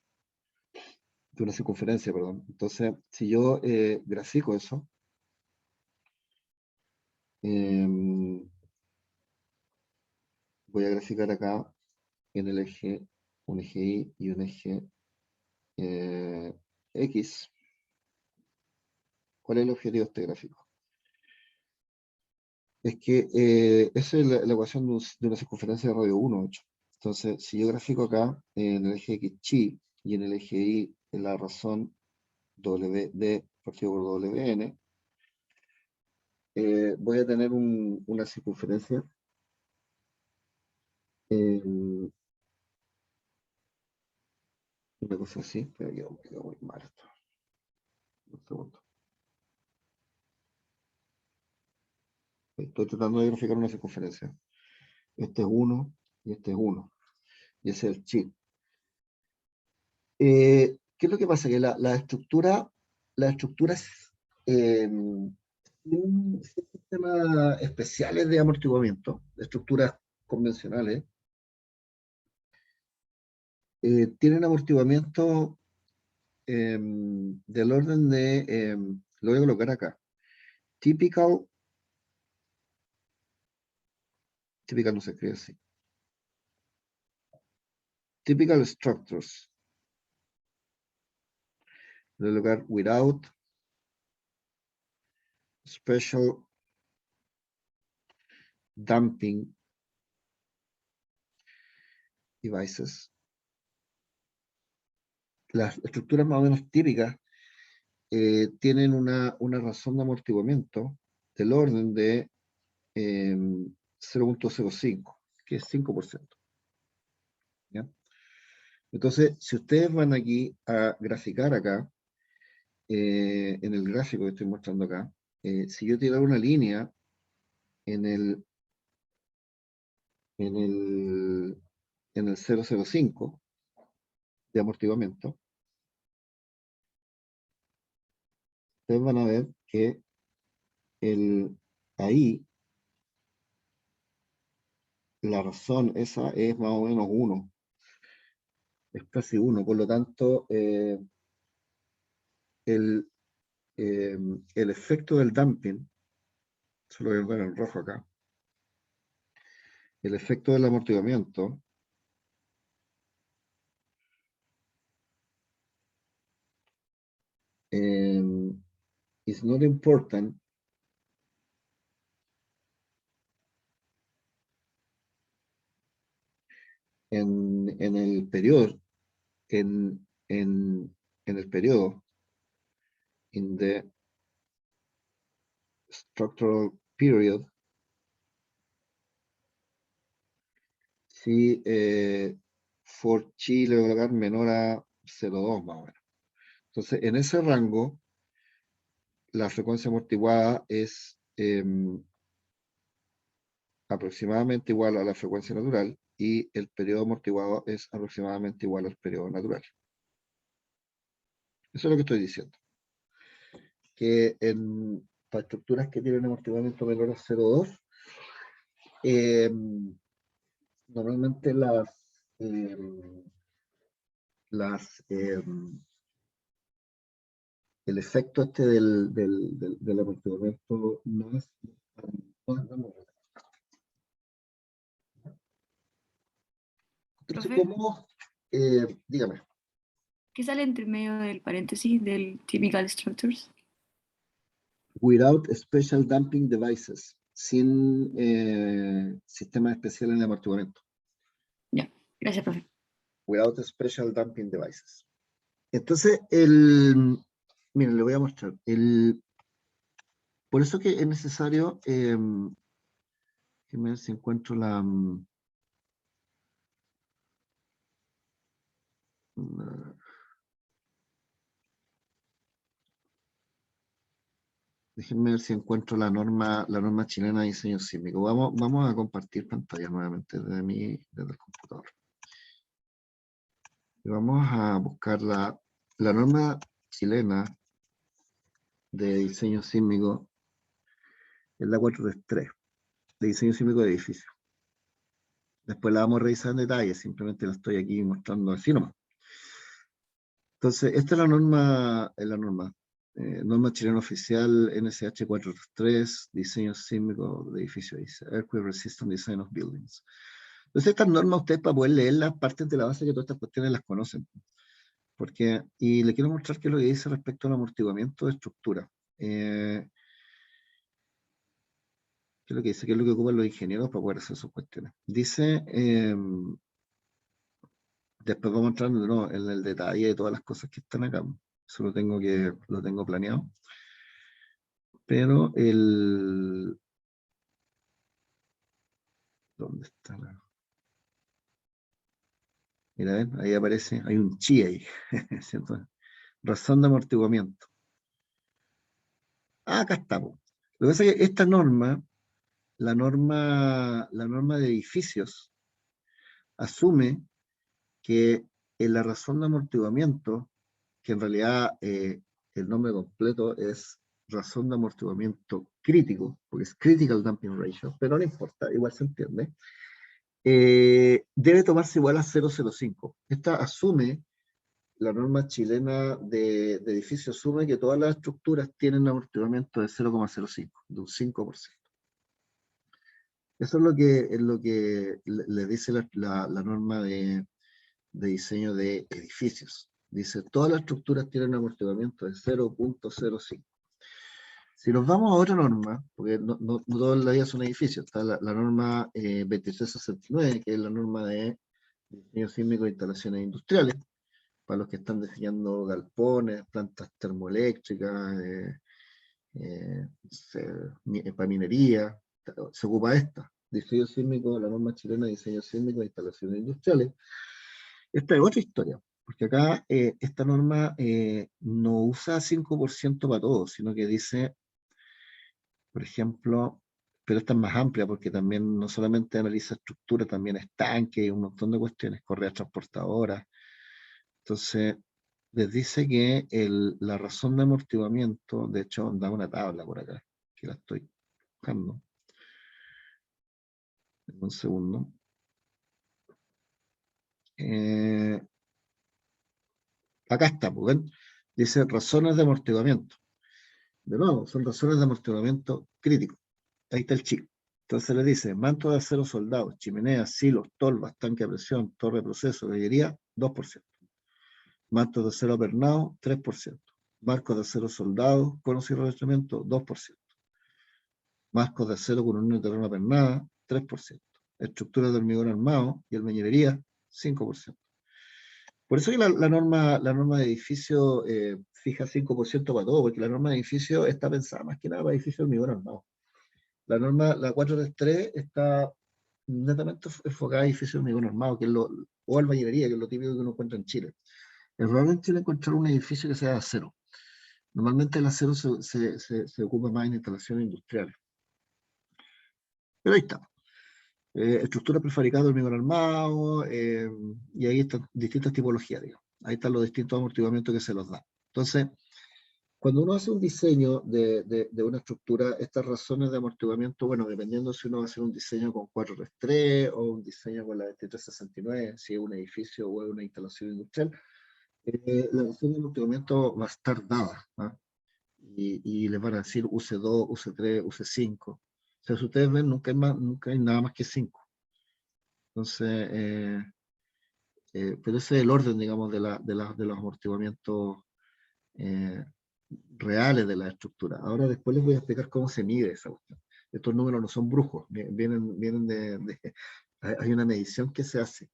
de una circunferencia, perdón. Entonces, si yo grafico eso, voy a graficar acá en el eje, un eje Y y un eje X. ¿Cuál es el objetivo de este gráfico? Es que esa es la ecuación de una circunferencia de radio 1, 8. Entonces, si yo grafico acá en el eje X chi y en el eje Y en la razón WD partido por WN, voy a tener una circunferencia una cosa así, pero quedó muy mal esto. Un segundo. Estoy tratando de graficar una circunferencia. Este es 1 y este es 1. Y ese es el chi. ¿Qué es lo que pasa? Que las estructuras tienen sistemas especiales de amortiguamiento, de estructuras convencionales, tienen amortiguamiento del orden de, lo voy a colocar acá, typical no se escribe así, typical structures, voy a colocar without special damping devices. Las estructuras más o menos típicas tienen una razón de amortiguamiento del orden de 0.05, que es 5%. ¿Ya? Entonces, si ustedes van aquí a graficar acá, en el gráfico que estoy mostrando acá, si yo tirara una línea en el, en el, en el 0.05 de amortiguamiento, ustedes van a ver que ahí la razón esa es más o menos 1, es casi 1, por lo tanto, el, el efecto del damping, se lo voy a ver en rojo acá, el efecto del amortiguamiento is not important en el periodo, en el periodo, in the structural period, si for chi le voy a colocar menor a 0.2 más o menos. Entonces, en ese rango, la frecuencia amortiguada es aproximadamente igual a la frecuencia natural y el periodo amortiguado es aproximadamente igual al periodo natural. Eso es lo que estoy diciendo. Que para estructuras que tienen amortiguamiento menor a 0.2, normalmente el efecto este del amortiguamiento no es muy relevante. Entonces, Profe, ¿cómo? Dígame. ¿qué sale entre medio del paréntesis del typical structures? Without special damping devices, sin sistemas especiales de amortiguamiento. Ya, gracias, profe. Without special damping devices. Entonces, miren, le voy a mostrar. Por eso que es necesario, déjenme ver si encuentro déjenme ver si encuentro la norma chilena de diseño sísmico. Vamos a compartir pantalla nuevamente desde el computador. Y vamos a buscar la norma chilena de diseño sísmico, es la 433, de diseño sísmico de edificios. Después la vamos a revisar en detalle, simplemente la estoy aquí mostrando así nomás. Entonces, esta es norma chilena oficial NSH 423, diseño sísmico de edificios, dice, Earthquake Resistant Design of Buildings. Entonces, estas normas, ustedes para poder leerlas, parten de la base que todas estas cuestiones las conocen. Y le quiero mostrar qué es lo que dice respecto al amortiguamiento de estructura. ¿Qué es lo que dice? ¿Qué es lo que ocupan los ingenieros para poder hacer sus cuestiones? Dice, después vamos a entrar en el detalle de todas las cosas que están acá. Eso lo tengo planeado. Pero ¿dónde está la? Mira, ven, ahí aparece, hay un chi ahí, ¿cierto? Razón de amortiguamiento. Ah, acá está. Po. Lo que pasa es que esta norma, la norma de edificios, asume que en la razón de amortiguamiento, que en realidad el nombre completo es razón de amortiguamiento crítico, porque es Critical Damping Ratio, pero no importa, igual se entiende, debe tomarse igual a 0,05. Esta asume, la norma chilena de edificios asume que todas las estructuras tienen amortiguamiento de 0,05, de un 5%. Eso es lo que le dice la norma de diseño de edificios. Dice, todas las estructuras tienen amortiguamiento de 0,05. Si nos vamos a otra norma, porque no todas las días son edificios, está la norma 2369, que es la norma de diseño sísmico de instalaciones industriales, para los que están diseñando galpones, plantas termoeléctricas, para minería, se ocupa esta. Diseño sísmico, la norma chilena de diseño sísmico de instalaciones industriales. Esta es otra historia, porque acá esta norma no usa 5% para todo, sino que dice, por ejemplo, pero esta es más amplia porque también no solamente analiza estructura, también estanque y un montón de cuestiones, correas transportadoras. Entonces, les dice que la razón de amortiguamiento, de hecho, da una tabla por acá, que la estoy buscando. Un segundo. Acá está, pues, ¿ven? Dice razones de amortiguamiento. De nuevo, son razones de amortiguamiento crítico. Ahí está el chip. Entonces le dice, manto de acero soldado, chimeneas, silos, tolvas, tanque a presión, torre de proceso, galería, 2%. Mantos de acero apernado, 3%. Marcos de acero soldado, conos y revestimiento, 2%. Marcos de acero con una terreno apernada, 3%. Estructuras de hormigón armado y albañilería, 5%. Por eso que la norma de edificio fija 5% para todo, porque la norma de edificio está pensada más que nada para edificios de hormigón armado. La norma, la 433, está netamente enfocada a edificios de hormigón armado, o albañilería, que es lo típico que uno encuentra en Chile. Es raro en Chile encontrar un edificio que sea de acero. Normalmente el acero se ocupa más en instalaciones industriales. Pero ahí está. Estructura prefabricada de hormigón armado, y ahí están distintas tipologías, digamos. Ahí están los distintos amortiguamientos que se los da. Entonces, cuando uno hace un diseño de una estructura, estas razones de amortiguamiento, bueno, dependiendo si uno va a hacer un diseño con 433 o un diseño con la 2369, si es un edificio o es una instalación industrial, la razón de amortiguamiento va a estar dada, ¿no? Y les van a decir UC2, UC3, UC5. O sea, si ustedes ven, nunca hay nada más que 5. Entonces, pero ese es el orden, digamos, de los amortiguamientos reales de la estructura. Ahora después les voy a explicar cómo se mide esa cuestión. Estos números no son brujos, vienen hay una medición que se hace,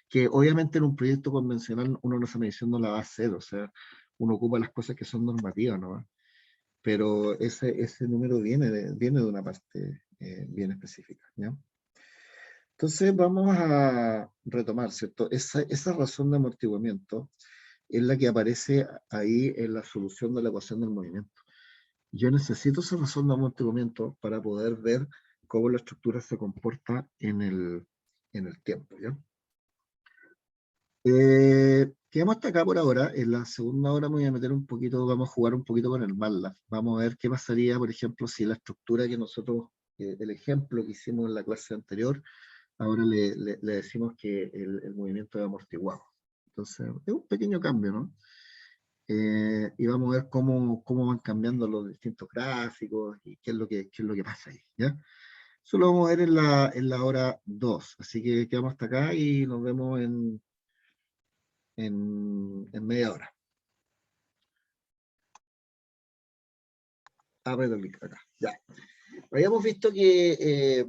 que obviamente en un proyecto convencional uno esa medición no la va a hacer, o sea, uno ocupa las cosas que son normativas, ¿no? Pero ese número viene de una parte bien específica, ¿ya? Entonces vamos a retomar, ¿cierto? Esa razón de amortiguamiento es la que aparece ahí en la solución de la ecuación del movimiento. Yo necesito esa razón de amortiguamiento para poder ver cómo la estructura se comporta en el tiempo, ¿ya? Quedamos hasta acá por ahora. En la segunda hora me voy a meter un poquito, vamos a jugar un poquito con el MATLAB. Vamos a ver qué pasaría, por ejemplo, si la estructura que nosotros, el ejemplo que hicimos en la clase anterior, ahora le decimos que el movimiento es amortiguado. Entonces, es un pequeño cambio, ¿no? y vamos a ver cómo van cambiando los distintos gráficos y qué es lo que pasa ahí, ¿ya? Eso lo vamos a ver en la hora 2, así que quedamos hasta acá y nos vemos en media hora. Apreto el link acá, ya. Habíamos visto que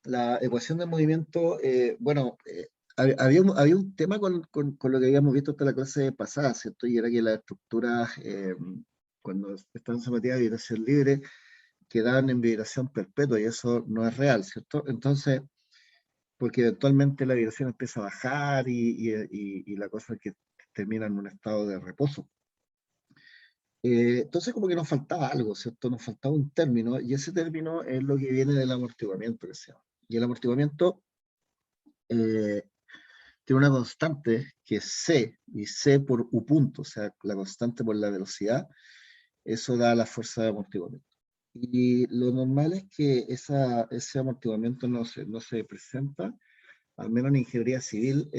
la ecuación del movimiento, había un tema con lo que habíamos visto hasta la clase pasada, ¿cierto? Y era que las estructuras, cuando están sometidas a vibración libre, quedaban en vibración perpetua y eso no es real, ¿cierto? Entonces, porque eventualmente la vibración empieza a bajar y la cosa es que termina en un estado de reposo. Entonces como que nos faltaba algo, ¿cierto? Nos faltaba un término y ese término es lo que viene del amortiguamiento que se llama. Y el amortiguamiento tiene una constante que es C, y C por U punto, o sea, la constante por la velocidad, eso da la fuerza de amortiguamiento. Y lo normal es que ese amortiguamiento no se presenta, al menos en ingeniería civil,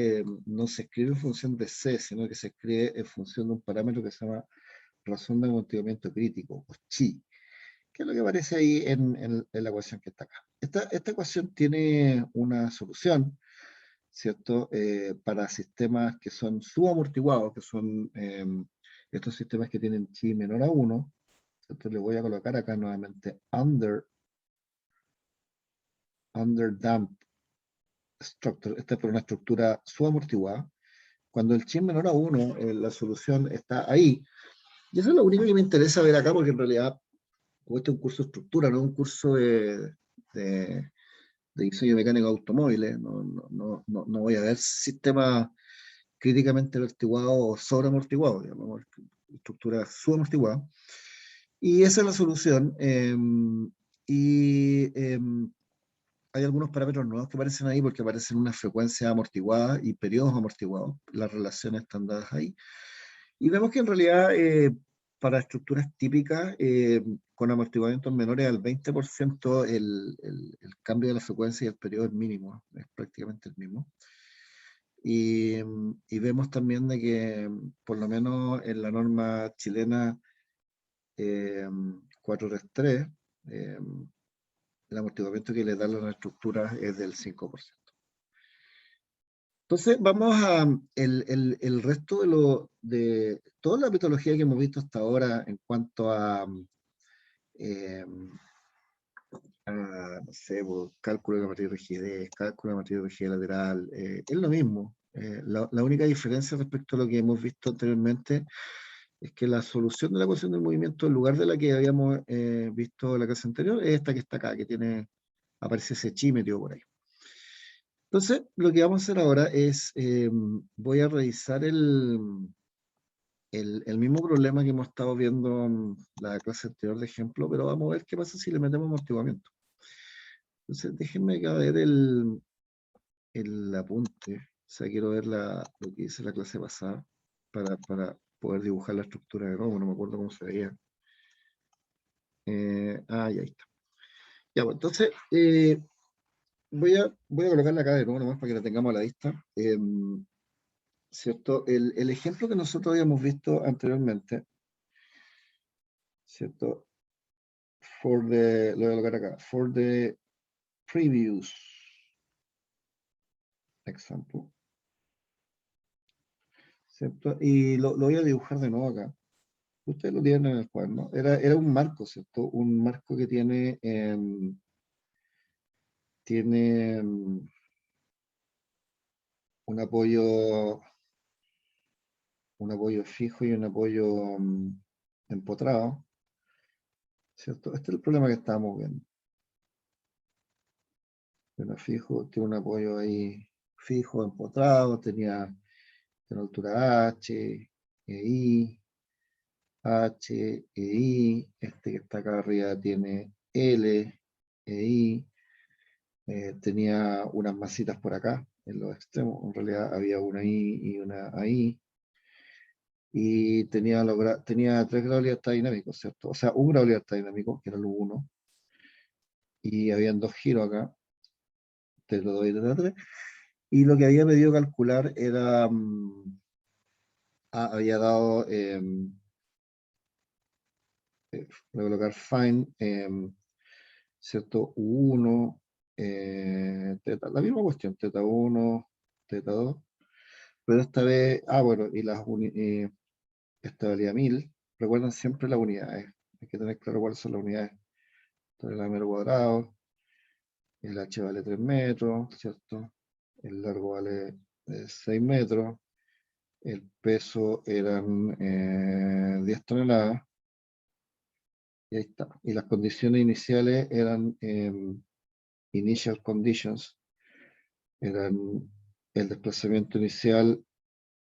no se escribe en función de C, sino que se escribe en función de un parámetro que se llama razón de amortiguamiento crítico, o chi, que es lo que aparece ahí en la ecuación que está acá. Esta ecuación tiene una solución, ¿cierto? Para sistemas que son subamortiguados, que son estos sistemas que tienen chi menor a 1, ¿cierto? Le voy a colocar acá nuevamente under damped structure. Esta es por una estructura subamortiguada. Cuando el chi es menor a 1, la solución está ahí. Y eso es lo único que me interesa ver acá, porque en realidad, como este es un curso de estructura, no es un curso de diseño mecánico de automóviles, no voy a ver sistemas críticamente amortiguados o sobreamortiguados, digamos, estructuras subamortiguadas. Y esa es la solución. Hay algunos parámetros nuevos que aparecen ahí porque aparecen una frecuencia amortiguada y periodos amortiguados. Las relaciones están dadas ahí. Y vemos que en realidad para estructuras típicas con amortiguamientos menores al 20% el cambio de la frecuencia y el periodo es mínimo, es prácticamente el mismo. Y vemos también de que por lo menos en la norma chilena 433, el amortiguamiento que le dan las estructuras es del 5%. Entonces, vamos a el resto de toda la metodología que hemos visto hasta ahora en cuanto a no sé, cálculo de matriz de rigidez, cálculo de matriz de rigidez lateral, es lo mismo. La única diferencia respecto a lo que hemos visto anteriormente es que la solución de la ecuación del movimiento, en lugar de la que habíamos visto en la clase anterior, es esta que está acá, que aparece ese chi metido por ahí. Entonces, lo que vamos a hacer ahora es, voy a revisar el mismo problema que hemos estado viendo en la clase anterior de ejemplo, pero vamos a ver qué pasa si le metemos amortiguamiento. Entonces, déjenme acá ver el apunte. O sea, quiero ver lo que hice la clase pasada para poder dibujar la estructura de nuevo. No me acuerdo cómo se veía. Ya está. Ya, pues, entonces, voy a colocarla acá de nuevo nomás para que la tengamos a la vista. ¿Cierto? El ejemplo que nosotros habíamos visto anteriormente, ¿cierto? Lo voy a colocar acá. For the previous example, ¿cierto? Y lo voy a dibujar de nuevo acá. Ustedes lo tienen en el cuaderno. Era un marco, ¿cierto? Un marco que tiene un apoyo fijo y un apoyo empotrado, ¿cierto? Este es el problema que estábamos viendo. Tiene un apoyo ahí fijo, empotrado, tenía altura H, I, H, I, este que está acá arriba tiene L, I, tenía unas masitas por acá, en los extremos, en realidad había una I y una AI, y tenía 3 grados de libertad dinámico, ¿cierto? O sea, un grado de libertad dinámico, que era el 1, y habían 2 giros acá, te lo doy de 3, y lo que había pedido calcular era había dado, voy a colocar find, ¿cierto? U1, teta, la misma cuestión, teta 1, teta 2, pero esta vez, bueno, y esta valía 1000, recuerden siempre las unidades, hay que tener claro cuáles son las unidades. Entonces, el metro cuadrado, el h vale 3 metros, ¿cierto? El largo vale 6 metros, el peso eran 10 toneladas, y ahí está. Y las condiciones iniciales eran initial conditions, eran el desplazamiento inicial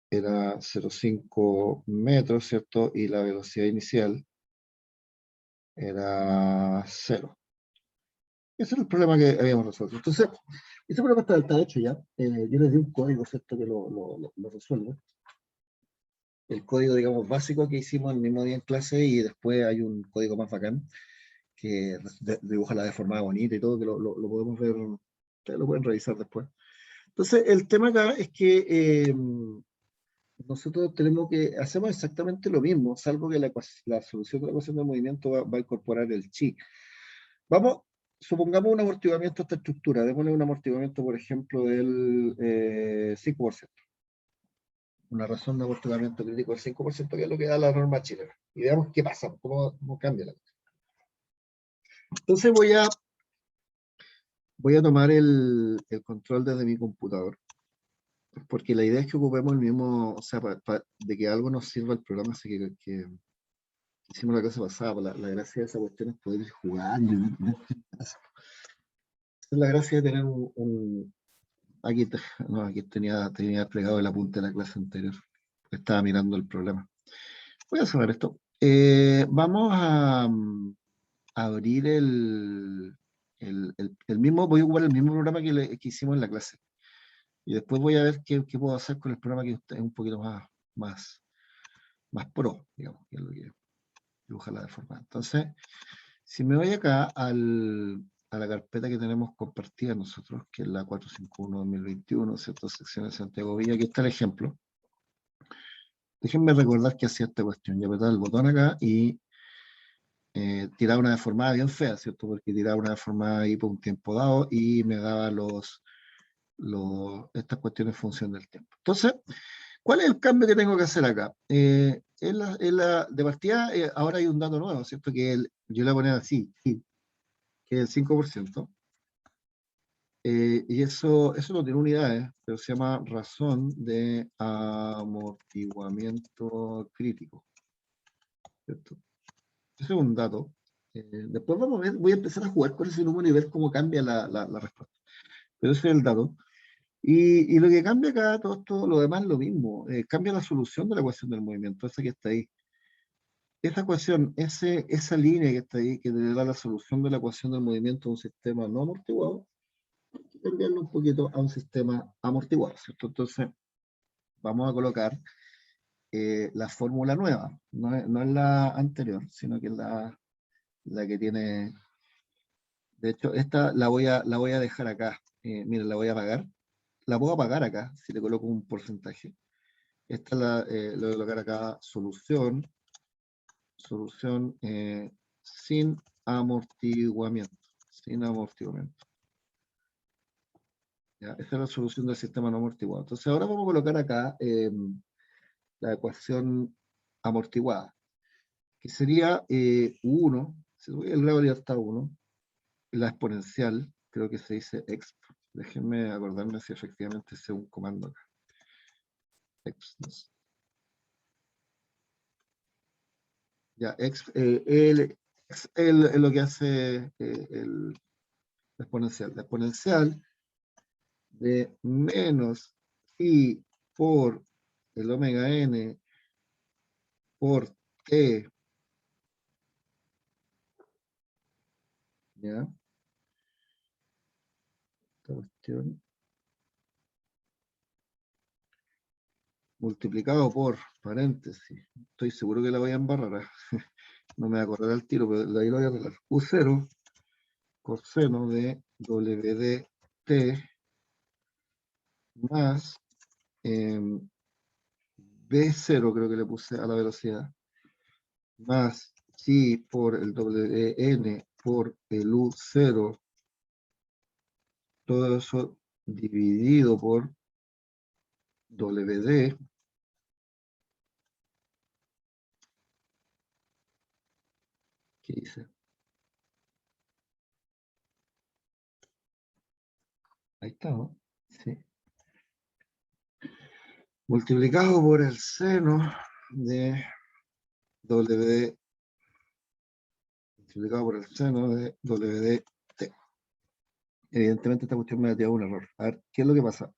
era 0,5 metros, ¿cierto? Y la velocidad inicial era 0. Ese era el problema que habíamos resuelto. Entonces, ese problema está hecho ya. Yo les di un código, ¿cierto? Que lo resuelve. El código, digamos, básico que hicimos el mismo día en clase, y después hay un código más bacán que dibuja la deformada bonita y todo, que lo podemos ver, ustedes lo pueden revisar después. Entonces, el tema acá es que nosotros hacemos exactamente lo mismo, salvo que la solución de la ecuación del movimiento va a incorporar el chi. Supongamos un amortiguamiento a esta estructura, démosle un amortiguamiento, por ejemplo, del 5%. Una razón de amortiguamiento crítico del 5%, que es lo que da la norma chilena. Y veamos qué pasa, cómo cambia la cosa. Entonces voy a tomar el control desde mi computador, porque la idea es que ocupemos el mismo, o sea, de que algo nos sirva el programa, así que hicimos la clase pasada. La gracia de esa cuestión es poder ir jugando. Esa es la gracia de tener aquí, aquí tenía plegado el apunte de la clase anterior. Estaba mirando el problema. Voy a cerrar esto. Vamos a abrir el mismo, voy a ocupar el mismo programa que hicimos en la clase. Y después voy a ver qué puedo hacer con el programa que es un poquito más pro, digamos, que es lo que dibuja la deformada. Entonces, si me voy acá a la carpeta que tenemos compartida nosotros, que es la 451-2021, ¿cierto? Sección de Santiago Villa, aquí está el ejemplo. Déjenme recordar que hacía esta cuestión. Yo apretaba el botón acá y tiraba una deformada bien fea, ¿cierto? Porque tiraba una deformada ahí por un tiempo dado y me daba estas cuestiones en función del tiempo. Entonces, ¿cuál es el cambio que tengo que hacer acá? De partida, ahora hay un dato nuevo, ¿cierto? Que yo le voy a poner así, que es el 5%. Y eso no tiene unidades, pero se llama razón de amortiguamiento crítico, ¿cierto? Ese es un dato. Después vamos a ver, voy a empezar a jugar con ese número y ver cómo cambia la respuesta. Pero ese es el dato. Y lo que cambia acá, todo lo demás es lo mismo. Cambia la solución de la ecuación del movimiento, esa que está ahí. Esa ecuación, esa línea que está ahí, que te da la solución de la ecuación del movimiento de un sistema no amortiguado, hay que cambiarlo un poquito a un sistema amortiguado, ¿cierto? Entonces, vamos a colocar la fórmula nueva, no es la anterior, sino que es la que tiene. De hecho, esta la voy a dejar acá. Miren, la voy a apagar. La puedo apagar acá, si le coloco un porcentaje. Esta la voy a colocar acá, solución sin amortiguamiento. Sin amortiguamiento. ¿Ya? Esa es la solución del sistema no amortiguado. Entonces ahora vamos a colocar acá la ecuación amortiguada, que sería 1, el grado de libertad 1, la exponencial, creo que se dice exp. Déjenme acordarme si efectivamente es un comando acá. Exp, no sé. Ya, exp, es lo que hace la exponencial. La exponencial de menos i por el omega n por t, ¿ya? Esta cuestión multiplicado por paréntesis, estoy seguro que la voy a embarrar, no me voy a acordar al tiro, pero ahí lo voy a arreglar. U0 coseno de WDT más B0 creo que le puse a la velocidad, más chi por el WN por el U0, todo eso dividido por WD, ¿qué dice? Ahí está, ¿no? Sí. Multiplicado por el seno de WD, multiplicado por el seno de WDT. Evidentemente esta cuestión me da un error. A ver, ¿qué es lo que pasa?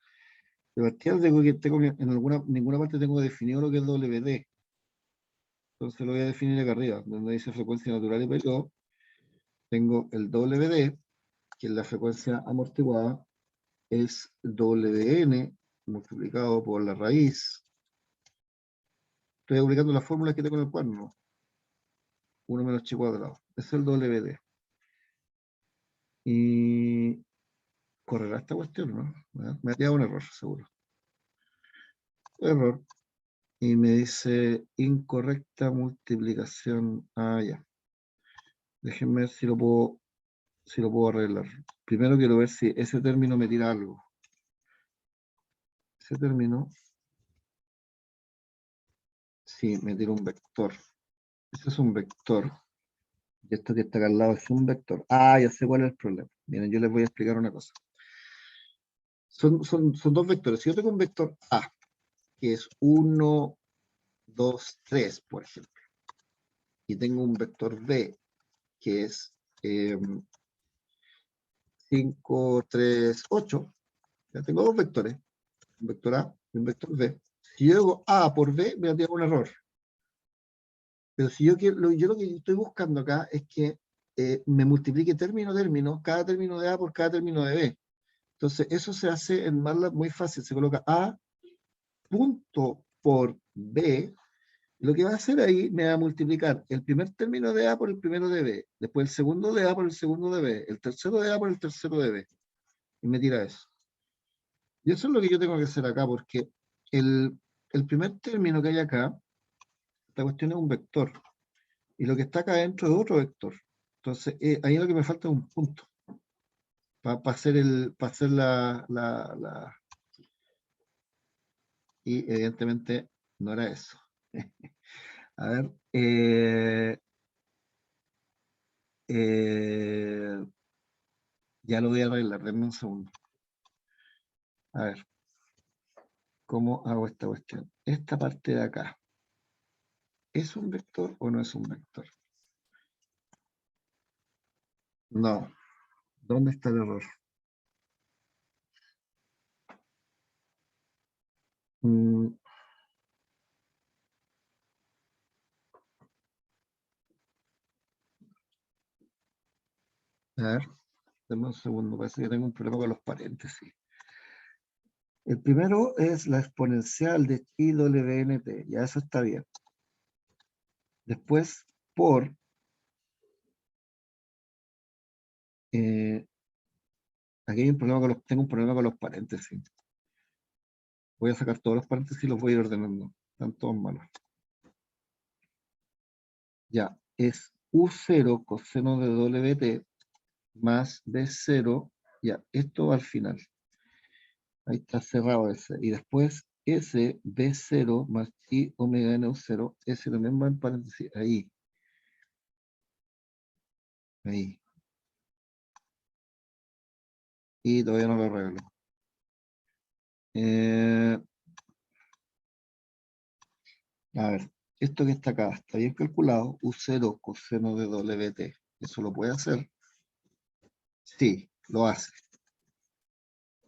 De partida tengo que en ninguna parte tengo definido lo que es WD. Entonces lo voy a definir acá arriba, donde dice frecuencia natural y periodo. Tengo el WD, que es la frecuencia amortiguada, es WN multiplicado por la raíz. Estoy aplicando las fórmulas que tengo en el cuaderno. 1 menos chi cuadrado. Ese es el WD. Y correrá esta cuestión, ¿no? Me ha quedado un error, seguro. Error. Y me dice incorrecta multiplicación. Ah, ya. Déjenme ver si lo puedo arreglar. Primero quiero ver si ese término me tira algo. Ese término, sí, me tira un vector. Ese es un vector. Y esto que está acá al lado es un vector. Ah, ya sé cuál es el problema. Miren, yo les voy a explicar una cosa. Son dos vectores. Si yo tengo un vector A, que es 1, 2, 3, por ejemplo, y tengo un vector B, que es 5, 3, 8, ya tengo dos vectores, un vector A y un vector B. Si yo hago A por B, me va a tener un error. Pero si yo quiero, yo lo que estoy buscando acá es que me multiplique término a término, cada término de A por cada término de B. Entonces, eso se hace en MATLAB muy fácil. Se coloca A punto por B. Lo que va a hacer ahí, me va a multiplicar el primer término de A por el primero de B, después el segundo de A por el segundo de B, el tercero de A por el tercero de B. Y me tira eso. Y eso es lo que yo tengo que hacer acá, porque el primer término que hay acá, esta cuestión es un vector. Y lo que está acá adentro es otro vector. Entonces, ahí lo que me falta es un punto. Para hacer la. Y evidentemente no era eso. A ver. Ya lo voy a arreglar, denme un segundo. A ver. ¿Cómo hago esta cuestión? Esta parte de acá. ¿Es un vector o no es un vector? No. ¿Dónde está el error? A ver, denme un segundo, parece que tengo un problema con los paréntesis. El primero es la exponencial de chi WNT, ya eso está bien. Después, por aquí hay un problema tengo un problema con los paréntesis. Voy a sacar todos los paréntesis y los voy a ir ordenando. Están todos malos. Ya, es U0 coseno de WT más B0. Ya, esto va al final. Ahí está cerrado ese. Y después S B0 más chi omega n U0. Ese también va en paréntesis. Ahí. Ahí. Y todavía no lo arreglo. A ver, esto que está acá, está bien calculado, U0 coseno de WT. ¿Eso lo puede hacer? Sí, lo hace.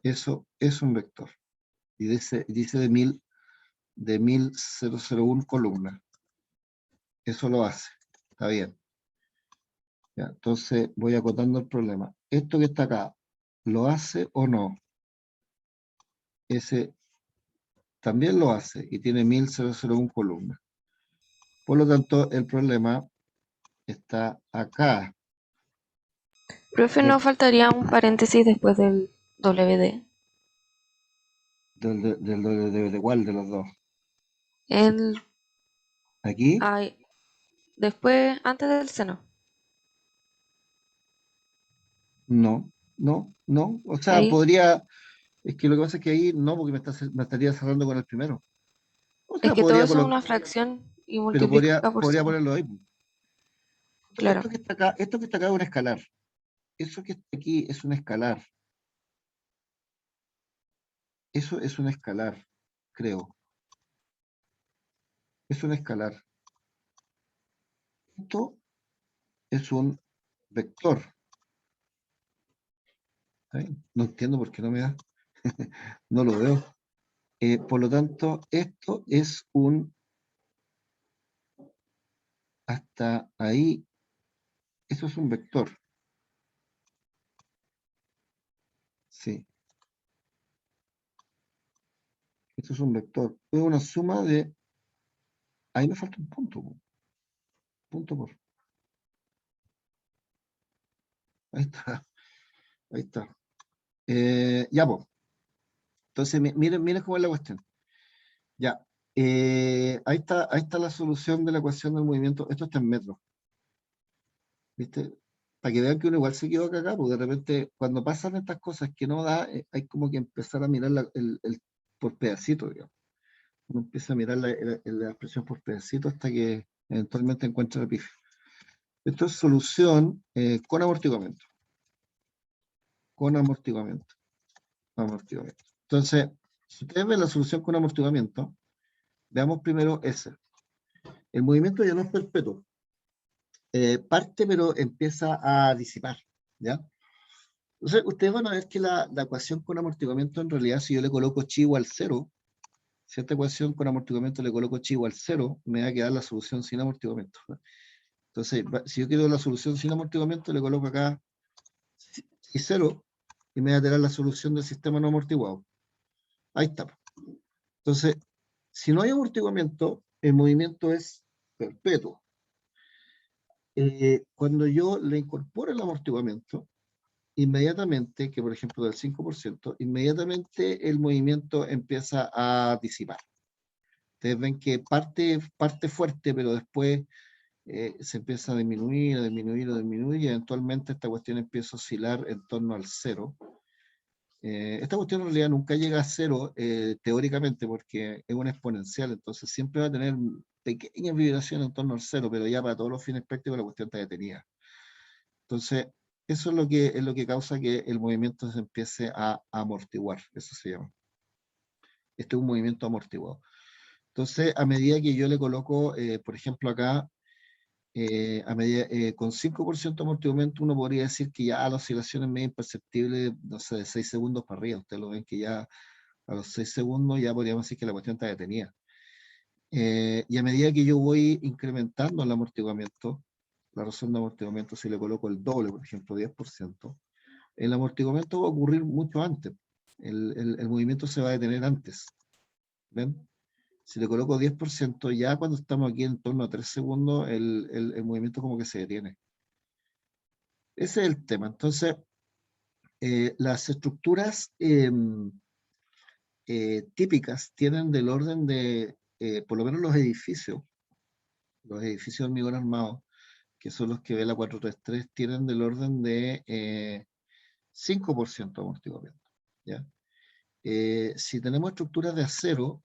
Eso es un vector. Y dice de 1001 columnas. Eso lo hace. Está bien. Ya, entonces voy acotando el problema. Esto que está acá, ¿lo hace o no? Ese también lo hace y tiene 1001 columnas. Por lo tanto, el problema está acá. Profe, ¿no faltaría un paréntesis después del WD? ¿De cuál de los dos? El, Aquí, ay, después, antes del seno. no, no, no. O sea, Ahí. podría, es que lo que pasa es que ahí no, porque me estaría cerrando con el primero. O Es sea, que todo podría eso es colocar, una fracción y pero multiplica por podría seno. ponerlo ahí. Claro. Esto que está acá es un escalar. Eso que está aquí es un escalar. Eso es un escalar, creo. Es un escalar. Esto es un vector. ¿Sí? No entiendo por qué no me da. No lo veo. Por lo tanto, esto es un, hasta ahí, eso es un vector. Sí, esto es un vector. Es una suma de, ahí me falta un punto. Punto por. Ahí está, ahí está. Ya, pues. Entonces, miren cómo es la cuestión. Ya. Ahí está la solución de la ecuación del movimiento. Esto está en metros. ¿Viste? Para que vean que uno igual se equivoca acá, porque de repente cuando pasan estas cosas que no da, hay como que empezar a mirar por pedacito, digamos. Uno empieza a mirar la expresión por pedacito hasta que eventualmente encuentra el pifio. Esto es solución con amortiguamiento. Con amortiguamiento. Amortiguamiento. Entonces, si ustedes ven la solución con amortiguamiento, veamos primero ese. El movimiento ya no es perpetuo. Parte, pero empieza a disipar. ¿Ya? Entonces, ustedes van a ver que la ecuación con amortiguamiento, en realidad, si yo le coloco chi igual 0, si a esta ecuación con amortiguamiento le coloco chi igual 0, me va a quedar la solución sin amortiguamiento. Entonces, si yo quiero la solución sin amortiguamiento, le coloco acá chi 0 y me va a tener la solución del sistema no amortiguado. Ahí está. Entonces, si no hay amortiguamiento, el movimiento es perpetuo. Cuando yo le incorporo el amortiguamiento, inmediatamente, que por ejemplo del 5%, inmediatamente el movimiento empieza a disipar. Ustedes ven que parte fuerte, pero después se empieza a disminuir, a disminuir, a disminuir, y eventualmente esta cuestión empieza a oscilar en torno al 0. Esta cuestión en realidad nunca llega a 0 teóricamente porque es una exponencial, entonces siempre va a tener pequeñas vibraciones en torno al 0, pero ya para todos los fines prácticos la cuestión está detenida. Entonces, eso es lo que causa que el movimiento se empiece a amortiguar, eso se llama. Este es un movimiento amortiguado. Entonces, a medida que yo le coloco, por ejemplo, acá, con 5% de amortiguamiento, uno podría decir que ya la oscilación es medio imperceptible, no sé, de 6 segundos para arriba. Ustedes lo ven que ya a los 6 segundos ya podríamos decir que la cuestión está detenida. Y a medida que yo voy incrementando el amortiguamiento, la razón de amortiguamiento, si le coloco el doble, por ejemplo, 10%, el amortiguamiento va a ocurrir mucho antes. El movimiento se va a detener antes. ¿Ven? Si le coloco 10%, ya cuando estamos aquí en torno a 3 segundos, el movimiento como que se detiene. Ese es el tema. Entonces, las estructuras típicas tienen del orden de, por lo menos los edificios de hormigón armado, que son los que ve la 433, tienen del orden de 5% de amortiguamiento. ¿Ya? Si tenemos estructuras de acero,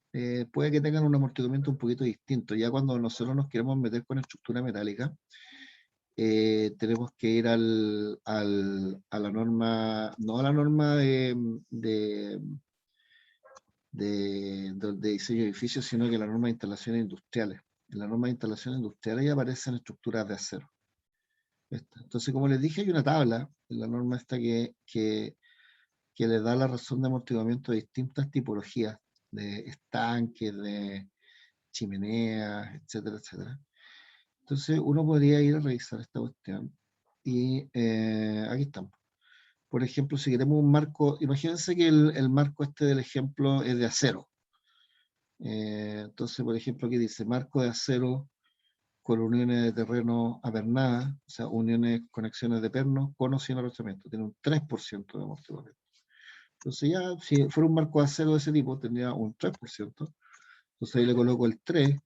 puede que tengan un amortiguamiento un poquito distinto. Ya cuando nosotros nos queremos meter con estructura metálica, tenemos que ir a la norma, no a la norma de diseño de edificios, sino que la norma de instalaciones industriales. En la norma de instalaciones industriales ya aparecen estructuras de acero. Entonces, como les dije, hay una tabla en la norma esta que le da la razón de amortiguamiento a distintas tipologías de estanques, de chimeneas, etcétera, etcétera. Entonces, uno podría ir a revisar esta cuestión y aquí estamos. Por ejemplo, si queremos un marco, imagínense que el marco este del ejemplo es de acero. Entonces, por ejemplo, aquí dice marco de acero con uniones de terreno apernadas, o sea, uniones, conexiones de perno con o sin arrochamiento. Tiene un 3% de amortiguamiento. Entonces ya, si fuera un marco de acero de ese tipo, tendría un 3%. Entonces ahí le coloco el 3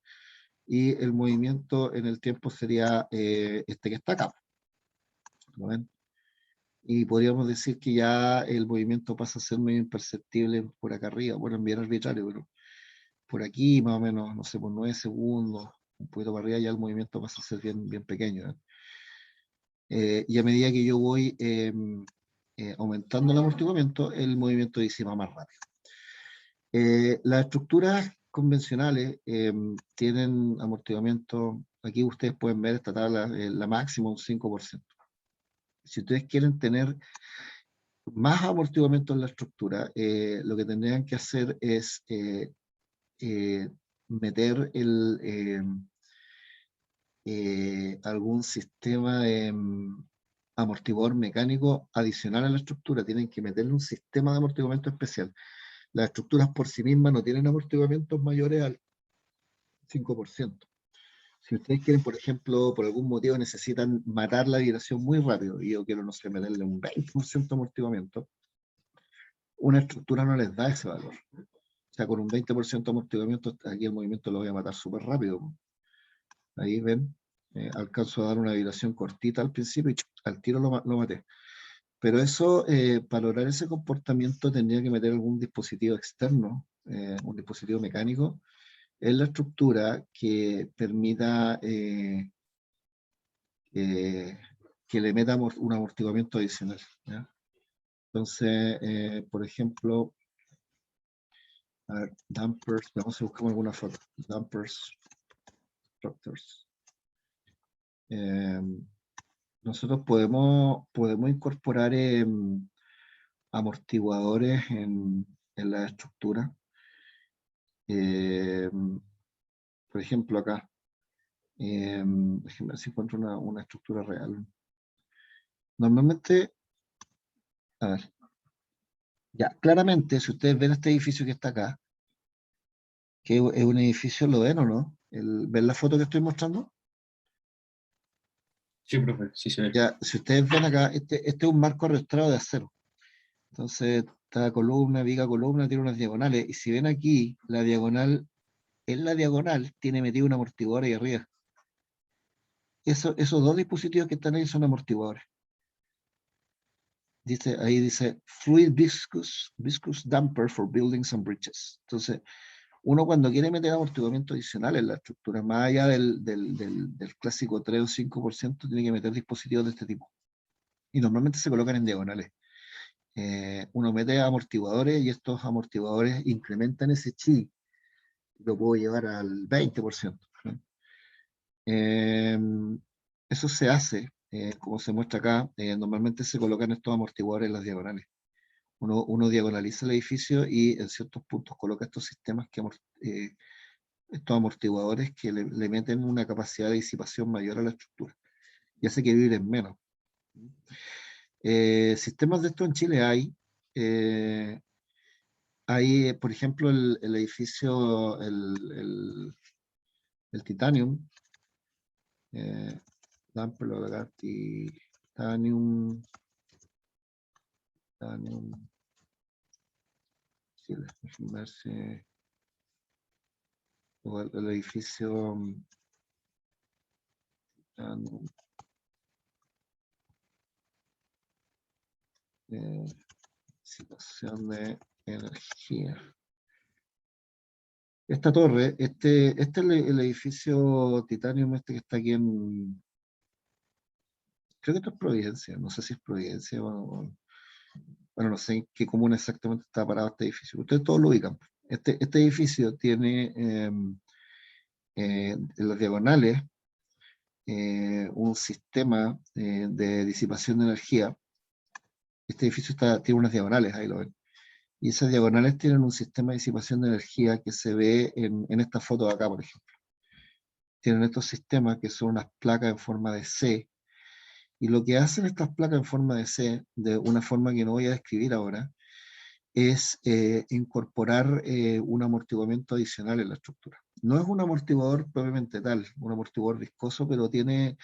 y el movimiento en el tiempo sería este que está acá. ¿Lo ven? Y podríamos decir que ya el movimiento pasa a ser medio imperceptible por acá arriba. Bueno, en bien arbitrario, pero por aquí más o menos, no sé, por 9 segundos, un poquito para arriba, ya el movimiento pasa a ser bien, bien pequeño. Y a medida que yo voy aumentando el amortiguamiento, el movimiento disipa más rápido. Las estructuras convencionales tienen amortiguamiento, aquí ustedes pueden ver esta tabla, la máxima un 5%. Si ustedes quieren tener más amortiguamiento en la estructura, lo que tendrían que hacer es meter algún sistema de amortiguador mecánico adicional a la estructura. Tienen que meterle un sistema de amortiguamiento especial. Las estructuras por sí mismas no tienen amortiguamientos mayores al 5%. Si ustedes quieren, por ejemplo, por algún motivo necesitan matar la vibración muy rápido, y yo quiero, no sé, meterle un 20% de amortiguamiento, una estructura no les da ese valor. O sea, con un 20% de amortiguamiento, aquí el movimiento lo voy a matar súper rápido. Ahí ven, alcanzo a dar una vibración cortita al principio y al tiro lo maté. Pero eso, para lograr ese comportamiento, tendría que meter algún dispositivo externo, un dispositivo mecánico, en la estructura que permita que le meta un amortiguamiento adicional, ¿ya? Entonces, por ejemplo, a ver, dampers, vamos a buscar alguna foto. Dampers, structures. Nosotros podemos incorporar amortiguadores en la estructura. Por ejemplo, acá. Déjenme ver si encuentro una estructura real. Normalmente, a ver. Ya, claramente, si ustedes ven este edificio que está acá, que es un edificio, ¿lo ven o no? ¿Ven la foto que estoy mostrando? Sí, profe, sí se ve. Ya, si ustedes ven acá, este es un marco arrastrado de acero. Entonces, cada columna, viga columna, tiene unas diagonales. Y si ven aquí, la diagonal, en la diagonal tiene metido un amortiguador ahí arriba. Esos dos dispositivos que están ahí son amortiguadores. Ahí dice Fluid Viscous Damper for Buildings and Bridges. Entonces, uno cuando quiere meter amortiguamiento adicional en la estructura, más allá del clásico 3 o 5%, tiene que meter dispositivos de este tipo. Y normalmente se colocan en diagonales. Uno mete amortiguadores y estos amortiguadores incrementan ese chi. Lo puedo llevar al 20%. Eso se hace, como se muestra acá, normalmente se colocan estos amortiguadores en las diagonales. Uno diagonaliza el edificio y en ciertos puntos coloca estos sistemas estos amortiguadores que le meten una capacidad de disipación mayor a la estructura y hace que vibren menos. Sistemas de esto en Chile hay. Hay, por ejemplo, el edificio, el Titanium, Damper, Titanium, Chile, déjenme ver si, o el edificio Titanium, situación de energía. Esta torre, este es el edificio Titanium, este que está aquí en, creo que esto es Providencia, no sé si es Providencia o bueno, no sé en qué comuna exactamente está parado este edificio. Ustedes todos lo ubican. Este edificio tiene en las diagonales un sistema de disipación de energía. Este edificio tiene unas diagonales, ahí lo ven. Y esas diagonales tienen un sistema de disipación de energía que se ve en esta foto de acá, por ejemplo. Tienen estos sistemas que son unas placas en forma de C, y lo que hacen estas placas en forma de C, de una forma que no voy a describir ahora, es incorporar un amortiguamiento adicional en la estructura. No es un amortiguador propiamente tal, un amortiguador viscoso, pero tiene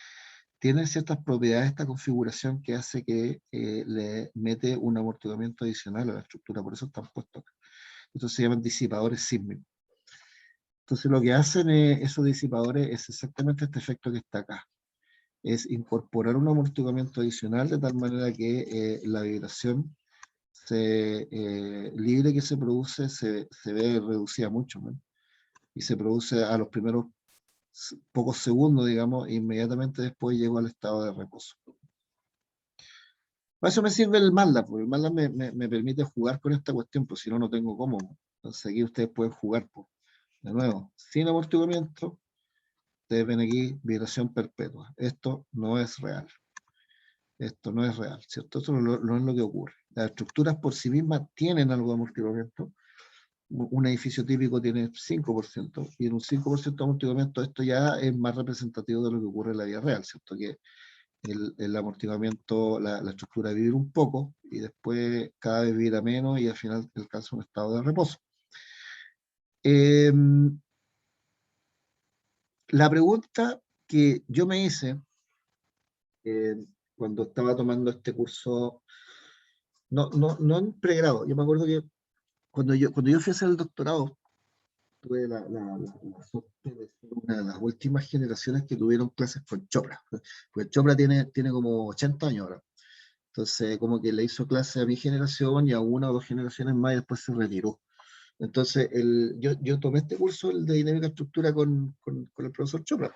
ciertas propiedades esta configuración que hace que le mete un amortiguamiento adicional a la estructura, por eso están puestos acá. Estos se llaman disipadores sísmicos. Entonces lo que hacen esos disipadores es exactamente este efecto que está acá. Es incorporar un amortiguamiento adicional de tal manera que la vibración libre que se produce se ve reducida mucho, ¿no? Y se produce a los primeros pocos segundos, digamos, e inmediatamente después llego al estado de reposo. Para eso me sirve el MATLAB, porque el MATLAB me permite jugar con esta cuestión, pues si no, no tengo cómo. Entonces aquí ustedes pueden jugar, pues, de nuevo, sin amortiguamiento, ustedes ven aquí vibración perpetua. Esto no es real. Esto no es real, ¿cierto? Esto no es lo que ocurre. Las estructuras por sí mismas tienen algo de amortiguamiento. Un edificio típico tiene 5%, y en un 5% de amortiguamiento esto ya es más representativo de lo que ocurre en la vida real, ¿cierto? Que el amortiguamiento, la estructura vibra un poco y después cada vez vibra menos y al final alcanza un estado de reposo. La pregunta que yo me hice cuando estaba tomando este curso, no en pregrado, yo me acuerdo que cuando yo fui a hacer el doctorado, tuve la suerte de ser una de las últimas generaciones que tuvieron clases con Chopra, porque Chopra tiene como 80 años ahora. Entonces, como que le hizo clase a mi generación y a una o dos generaciones más y después se retiró. Entonces, yo tomé este curso, el de dinámica estructura, con el profesor Chopra.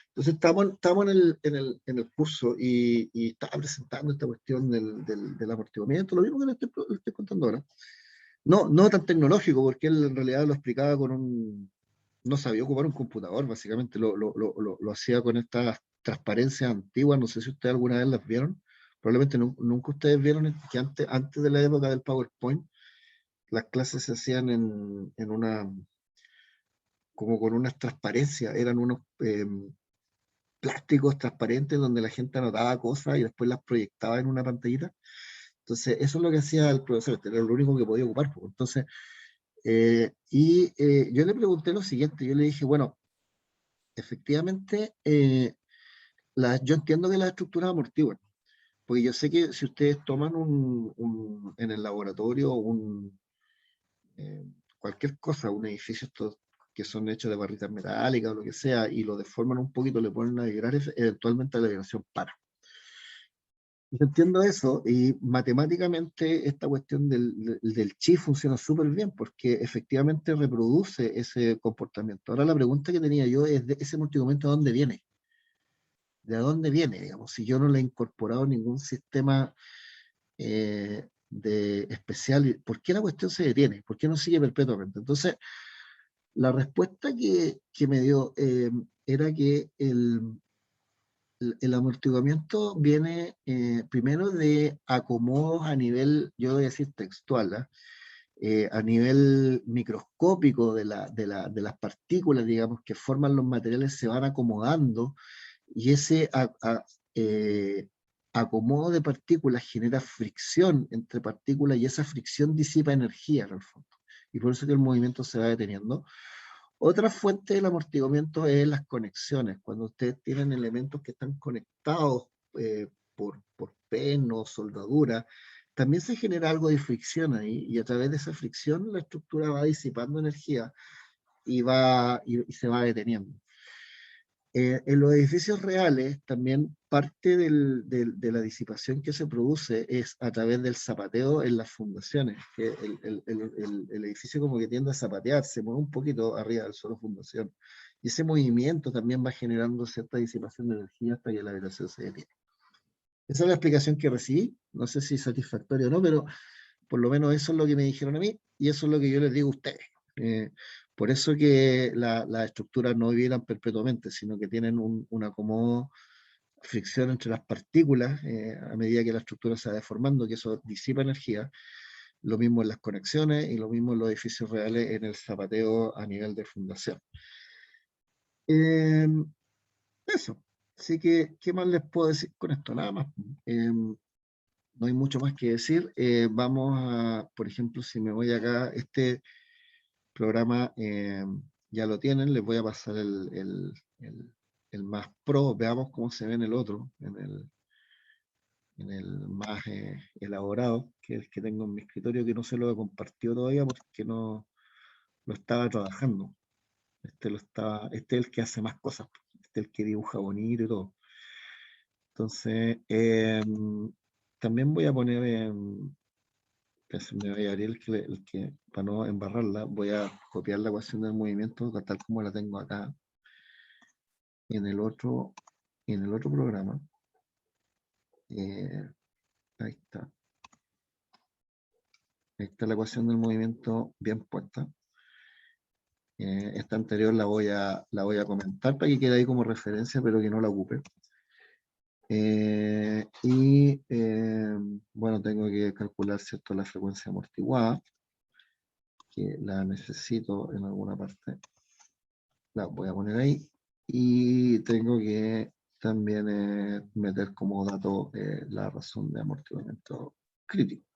Entonces, estábamos en el curso y estaba presentando esta cuestión del amortiguamiento, lo mismo que le estoy contando ahora. No tan tecnológico, porque él en realidad lo explicaba no sabía ocupar un computador, básicamente lo hacía con estas transparencias antiguas, no sé si ustedes alguna vez las vieron, probablemente nunca ustedes vieron que antes de la época del PowerPoint, las clases se hacían como con unas transparencias, eran unos plásticos transparentes donde la gente anotaba cosas y después las proyectaba en una pantallita. Entonces, eso es lo que hacía el profesor, era lo único que podía ocupar. Entonces, yo le pregunté lo siguiente, yo le dije, bueno, efectivamente, yo entiendo que las estructuras amortiguan, porque yo sé que si ustedes toman en el laboratorio eh, cualquier cosa, un edificio estos que son hechos de barritas metálicas o lo que sea, y lo deforman un poquito, le ponen a vibrar, eventualmente la vibración para. Yo entiendo eso, y matemáticamente esta cuestión del chi funciona súper bien, porque efectivamente reproduce ese comportamiento. Ahora la pregunta que tenía yo es, de ese amortiguamiento, ¿de dónde viene? ¿De dónde viene, digamos? Si yo no le he incorporado ningún sistema especial, ¿por qué la cuestión se detiene? ¿Por qué no sigue perpetuamente? Entonces, la respuesta que me dio era que el amortiguamiento viene primero de acomodos a nivel, yo voy a decir textual, ¿ah? A nivel microscópico de las partículas, digamos, que forman los materiales, se van acomodando, y ese acomodo de partículas genera fricción entre partículas, y esa fricción disipa energía en el fondo. Y por eso que el movimiento se va deteniendo. Otra fuente del amortiguamiento es las conexiones. Cuando ustedes tienen elementos que están conectados por pen o soldadura, también se genera algo de fricción ahí, y a través de esa fricción la estructura va disipando energía y se va deteniendo. En los edificios reales, también parte de la disipación que se produce es a través del zapateo en las fundaciones, que el edificio como que tiende a zapatear, se mueve un poquito arriba del suelo fundación, y ese movimiento también va generando cierta disipación de energía hasta que la vibración se detiene. Esa es la explicación que recibí, no sé si es satisfactoria o no, pero por lo menos eso es lo que me dijeron a mí, y eso es lo que yo les digo a ustedes. Por eso que las estructuras no vibran perpetuamente, sino que tienen un acomodo, fricción entre las partículas a medida que la estructura se va deformando, que eso disipa energía. Lo mismo en las conexiones y lo mismo en los edificios reales en el zapateo a nivel de fundación. Eso. Así que, ¿qué más les puedo decir con esto? Nada más. No hay mucho más que decir. Vamos a, por ejemplo, si me voy acá, este programa ya lo tienen, les voy a pasar el más pro, veamos cómo se ve en el otro, en el más elaborado, que es el que tengo en mi escritorio, que no se lo he compartido todavía porque no lo estaba trabajando. Este es el que hace más cosas, este es el que dibuja bonito y todo. Entonces, también voy a poner, que se me vaya a abrir para no embarrarla, voy a copiar la ecuación del movimiento tal como la tengo acá en el otro programa. Ahí está. Ahí está la ecuación del movimiento bien puesta. Esta anterior la voy a comentar para que quede ahí como referencia, pero que no la ocupe. Bueno, tengo que calcular, ¿cierto?, la frecuencia amortiguada, que la necesito en alguna parte. La voy a poner ahí. Y tengo que también meter como dato la razón de amortiguamiento crítico,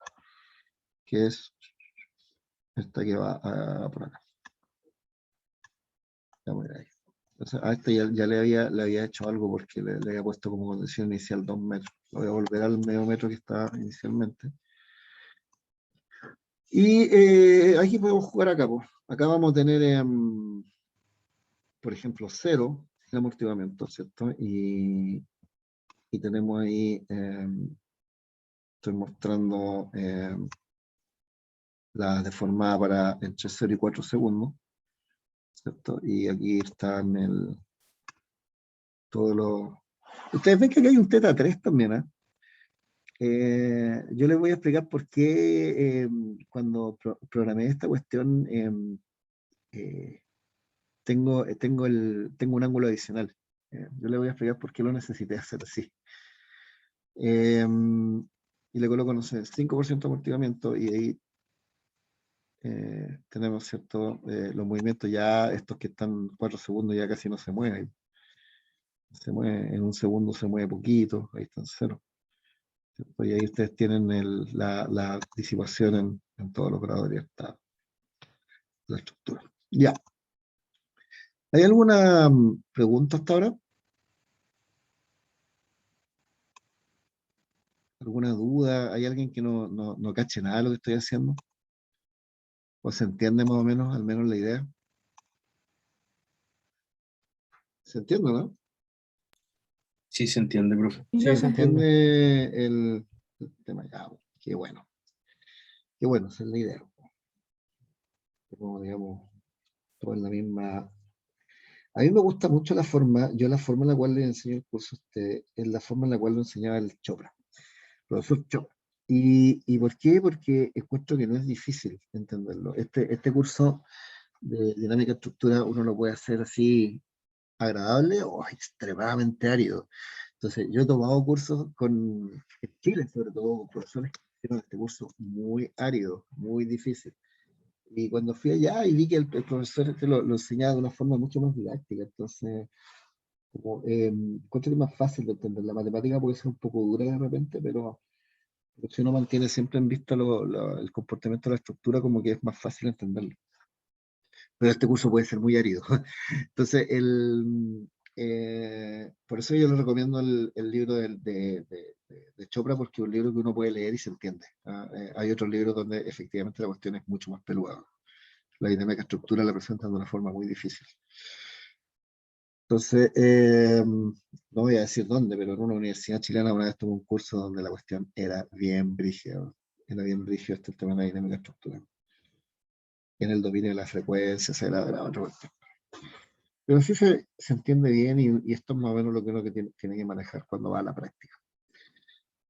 que es esta que va por acá. La voy a poner ahí. Entonces, a este ya le había hecho algo porque le había puesto como condición inicial 2 metros. Lo voy a volver al medio metro que estaba inicialmente. Y aquí podemos jugar acá. Pues. Acá vamos a tener, por ejemplo, 0 en amortiguamiento, ¿cierto? Y tenemos ahí, estoy mostrando la deformada para entre 0 y 4 segundos, ¿cierto? Y aquí están todos los... Ustedes ven que aquí hay un teta 3 también, ¿eh? Yo les voy a explicar por qué cuando programé esta cuestión tengo un ángulo adicional. Yo les voy a explicar por qué lo necesité hacer así. Y le coloco, no sé, 5% de amortiguamiento y ahí tenemos, ¿cierto? Los movimientos ya, estos que están 4 segundos ya casi no se mueven. Se mueve, en un segundo se mueve poquito, ahí están 0. Y ahí ustedes tienen la disipación en todos los grados de libertad de la estructura. Ya. ¿Hay alguna pregunta hasta ahora? ¿Alguna duda? ¿Hay alguien que no cache nada de lo que estoy haciendo? ¿O se entiende más o menos, al menos la idea? ¿Se entiende, no? Sí, se entiende, profe. Sí, se entiende el tema. Ya, qué bueno. Qué bueno, esa es la idea. Como, digamos, todo en la misma... A mí me gusta mucho la forma en la cual le enseño el curso a usted, es la forma en la cual lo enseñaba el Chopra, profesor Chopra. ¿Y por qué? Porque encuentro que no es difícil entenderlo. Este curso de dinámica estructura uno lo puede hacer así agradable o extremadamente árido. Entonces, yo he tomado cursos en Chile, sobre todo con profesores que hicieron este curso muy árido, muy difícil. Y cuando fui allá y vi que el profesor lo enseñaba de una forma mucho más didáctica, entonces, encuentro que es más fácil de entender. La matemática puede ser un poco dura de repente, pero si uno mantiene siempre en vista el comportamiento de la estructura, como que es más fácil entenderlo. Pero este curso puede ser muy árido. Entonces, por eso yo le recomiendo el libro de Chopra, porque es un libro que uno puede leer y se entiende. Hay otros libros donde efectivamente la cuestión es mucho más peluda. La dinámica estructura la presentan de una forma muy difícil. Entonces, no voy a decir dónde, pero en una universidad chilena una vez tuve un curso donde la cuestión era bien brígida. Era bien brígido el tema de la dinámica estructura. En el dominio de la frecuencia, se era otra cuestión. Pero sí se entiende bien y esto es más o menos lo que uno tiene que manejar cuando va a la práctica.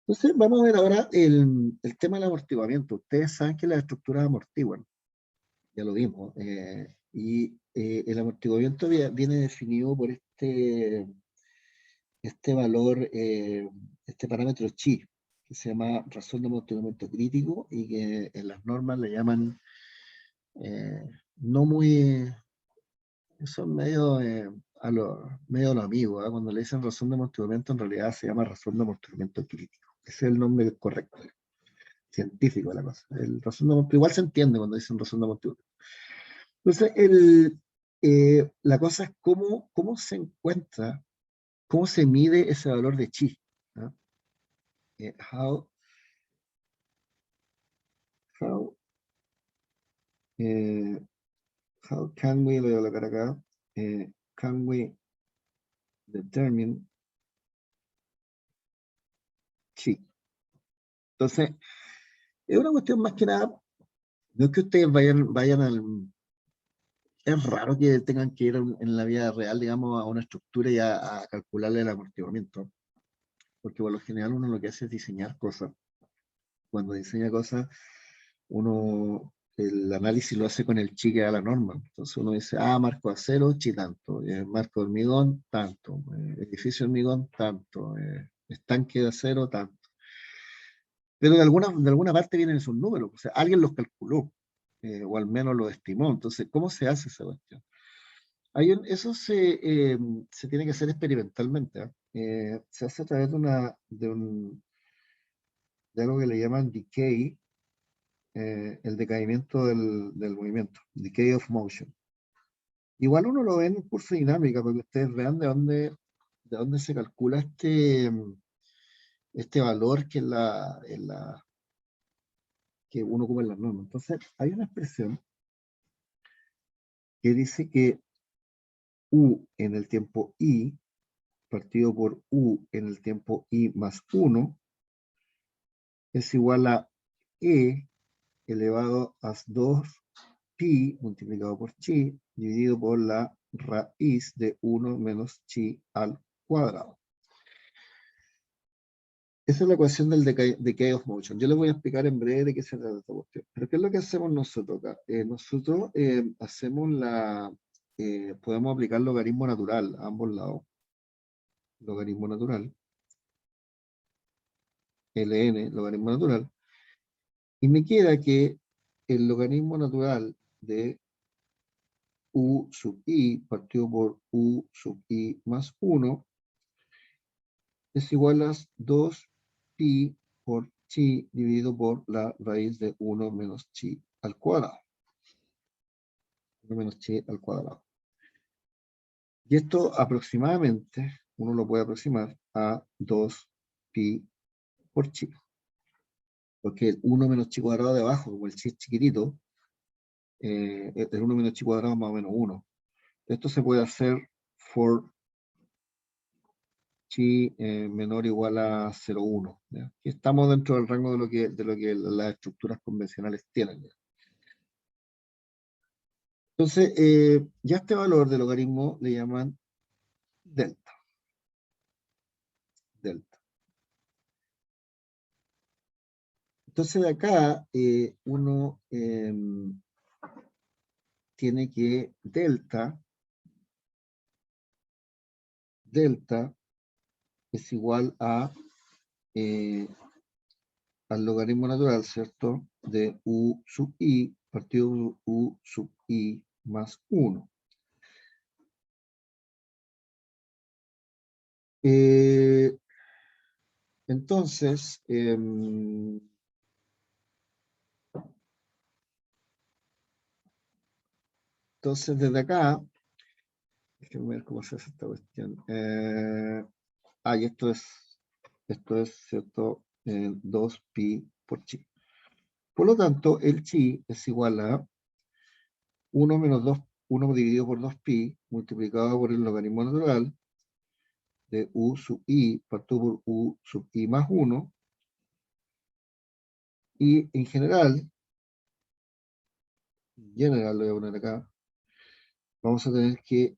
Entonces, vamos a ver ahora el tema del amortiguamiento. Ustedes saben que las estructuras amortiguan, ya lo vimos, el amortiguamiento viene definido por este valor, este parámetro chi, que se llama razón de amortiguamiento crítico y que en las normas le llaman no muy... Son medio los amigos, ¿eh? Cuando le dicen razón de amortiguamiento, en realidad se llama razón de amortiguamiento crítico. Ese es el nombre correcto, científico de la cosa. Igual se entiende cuando dicen razón de amortiguamiento. Entonces, la cosa es cómo se encuentra, cómo se mide ese valor de chi. ¿No? How can we, lo voy a colocar acá, can we determine chi? Entonces, es una cuestión más que nada, no es que ustedes vayan al... Es raro que tengan que ir en la vida real, digamos, a una estructura y a calcularle el amortiguamiento, porque por lo general uno lo que hace es diseñar cosas. Cuando diseña cosas, el análisis lo hace con el chi que da la norma. Entonces uno dice, marco acero, chi tanto, marco hormigón, tanto, edificio hormigón, tanto, estanque de acero, tanto. Pero de alguna parte vienen esos números, o sea, alguien los calculó, o al menos los estimó. Entonces, ¿cómo se hace esa cuestión? Eso se tiene que hacer experimentalmente. Se hace a través de algo que le llaman decay, el decaimiento del movimiento, decay of motion. Igual uno lo ve en un curso de dinámica, para que ustedes vean de dónde se calcula este valor que que uno ocupa en las normas. Entonces, hay una expresión que dice que U en el tiempo I, partido por U en el tiempo I más 1, es igual a E elevado a 2pi multiplicado por chi, dividido por la raíz de 1 menos chi al cuadrado. Esa es la ecuación del decay of motion. Yo les voy a explicar en breve de qué se trata esta cuestión. Pero ¿qué es lo que hacemos nosotros acá? Nosotros podemos aplicar logaritmo natural a ambos lados. Logaritmo natural. ln, logaritmo natural. Y me queda que el logaritmo natural de u sub i partido por u sub i más 1 es igual a 2pi por chi dividido por la raíz de 1 menos chi al cuadrado. 1 menos chi al cuadrado. Y esto aproximadamente, uno lo puede aproximar a 2pi por chi. Porque el 1 menos chi cuadrado de abajo, como el chi es chiquitito, el 1 menos chi cuadrado es más o menos 1. Esto se puede hacer for chi menor o igual a 0,1. Y estamos dentro del rango de lo que las estructuras convencionales tienen. ¿Ya? Entonces, ya este valor del logaritmo le llaman delta. Delta. Entonces, de acá uno tiene que delta es igual al logaritmo natural, ¿cierto? De u sub i partido por u sub i más 1. Entonces, desde acá, déjenme ver cómo se hace esta cuestión. Y esto es, ¿cierto? 2pi por chi. Por lo tanto, el chi es igual a 1 menos 2, 1 dividido por 2pi multiplicado por el logaritmo natural de u sub i partido por u sub i más 1. Y en general, lo voy a poner acá, vamos a tener que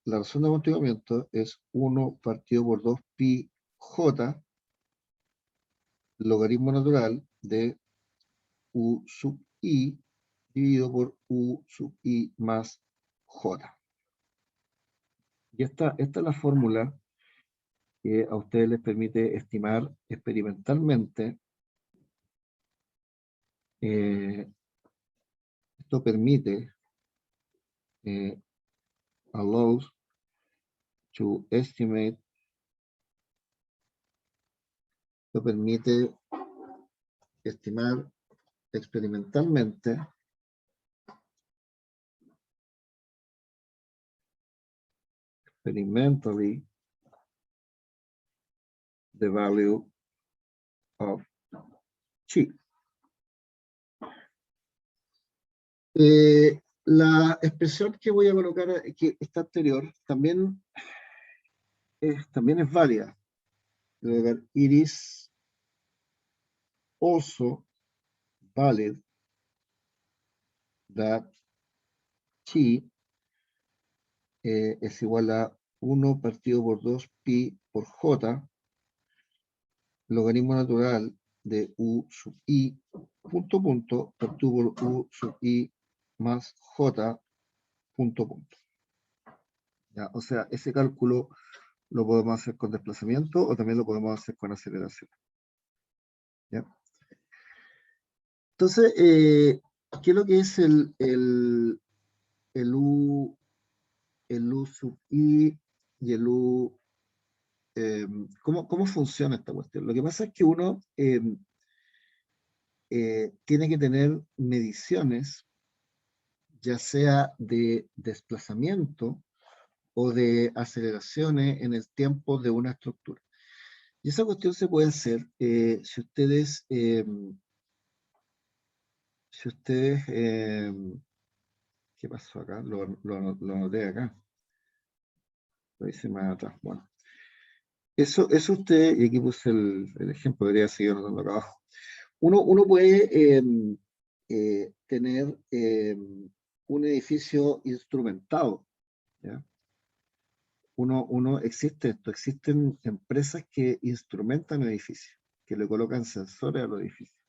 la razón de amortiguamiento es 1 partido por 2pi j, logaritmo natural de u sub i dividido por u sub i más j. Y esta es la fórmula que a ustedes les permite estimar experimentalmente. Esto permite, allows to estimate, esto permite estimar experimentally the value of chi. La expresión que voy a colocar, que está anterior, también es válida. Voy a colocar it is also valid that T es igual a 1 partido por 2 pi por j, logaritmo natural de u sub i, punto, partido por u sub i más j, punto. ¿Ya? O sea, ese cálculo lo podemos hacer con desplazamiento o también lo podemos hacer con aceleración. ¿Ya? Entonces, ¿qué es lo que es el u sub i y el u? ¿Cómo funciona esta cuestión? Lo que pasa es que uno tiene que tener mediciones, ya sea de desplazamiento o de aceleraciones en el tiempo de una estructura. Y esa cuestión se puede hacer si ustedes, ¿qué pasó acá? Lo anoté acá. Lo hice más atrás. Bueno, eso usted, y aquí puse el ejemplo, debería seguir anotando acá abajo. Uno puede tener un edificio instrumentado, ¿ya? Existen empresas que instrumentan edificios, que le colocan sensores a los edificios.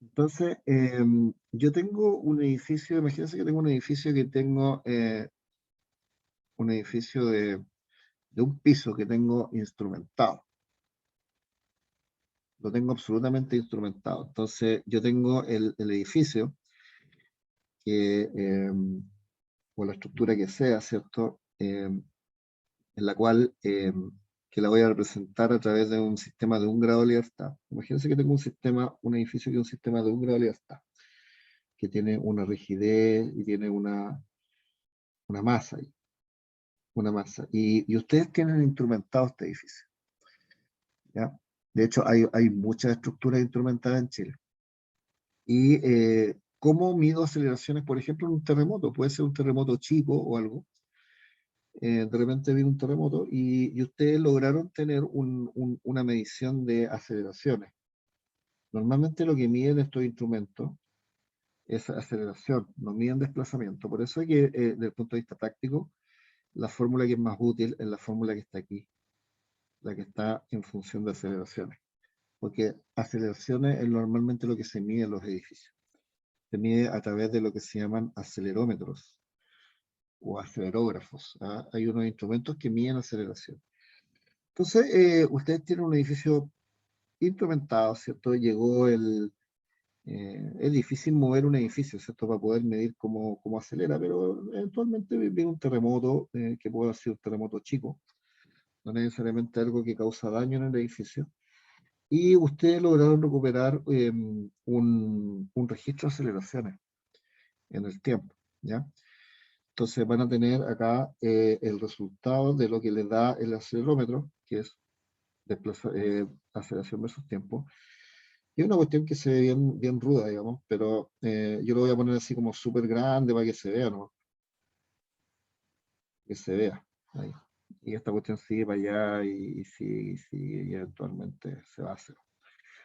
Entonces, yo tengo un edificio, imagínense que tengo un edificio un edificio de un piso que tengo instrumentado. Lo tengo absolutamente instrumentado. Entonces, yo tengo el edificio o la estructura que sea, ¿cierto? En la cual que la voy a representar a través de un sistema de 1 grado de libertad. Imagínense que tengo un edificio que es un sistema de 1 grado de libertad, que tiene una rigidez y tiene una masa ahí, una masa. Y ustedes tienen instrumentado este edificio, ¿ya? De hecho, hay muchas estructuras instrumentadas en Chile. Y ¿cómo mido aceleraciones, por ejemplo, en un terremoto? Puede ser un terremoto chico o algo. De repente viene un terremoto y ustedes lograron tener una medición de aceleraciones. Normalmente lo que miden estos instrumentos es aceleración, no miden desplazamiento. Por eso es que, desde el punto de vista práctico, la fórmula que es más útil es la fórmula que está aquí, la que está en función de aceleraciones. Porque aceleraciones es normalmente lo que se mide en los edificios. Se mide a través de lo que se llaman acelerómetros o acelerógrafos. ¿Ah? Hay unos instrumentos que miden aceleración. Entonces, ustedes tienen un edificio instrumentado, ¿cierto? Es difícil mover un edificio, ¿cierto? Para poder medir cómo acelera, pero eventualmente viene un terremoto, que puede ser un terremoto chico, no necesariamente algo que causa daño en el edificio. Y ustedes lograron recuperar un registro de aceleraciones en el tiempo, ¿ya? Entonces van a tener acá el resultado de lo que les da el acelerómetro, que es aceleración versus tiempo. Y es una cuestión que se ve bien ruda, digamos, pero yo lo voy a poner así como súper grande para que se vea, ¿no? Que se vea ahí. Y esta cuestión sigue para allá y sigue y eventualmente se va a hacer.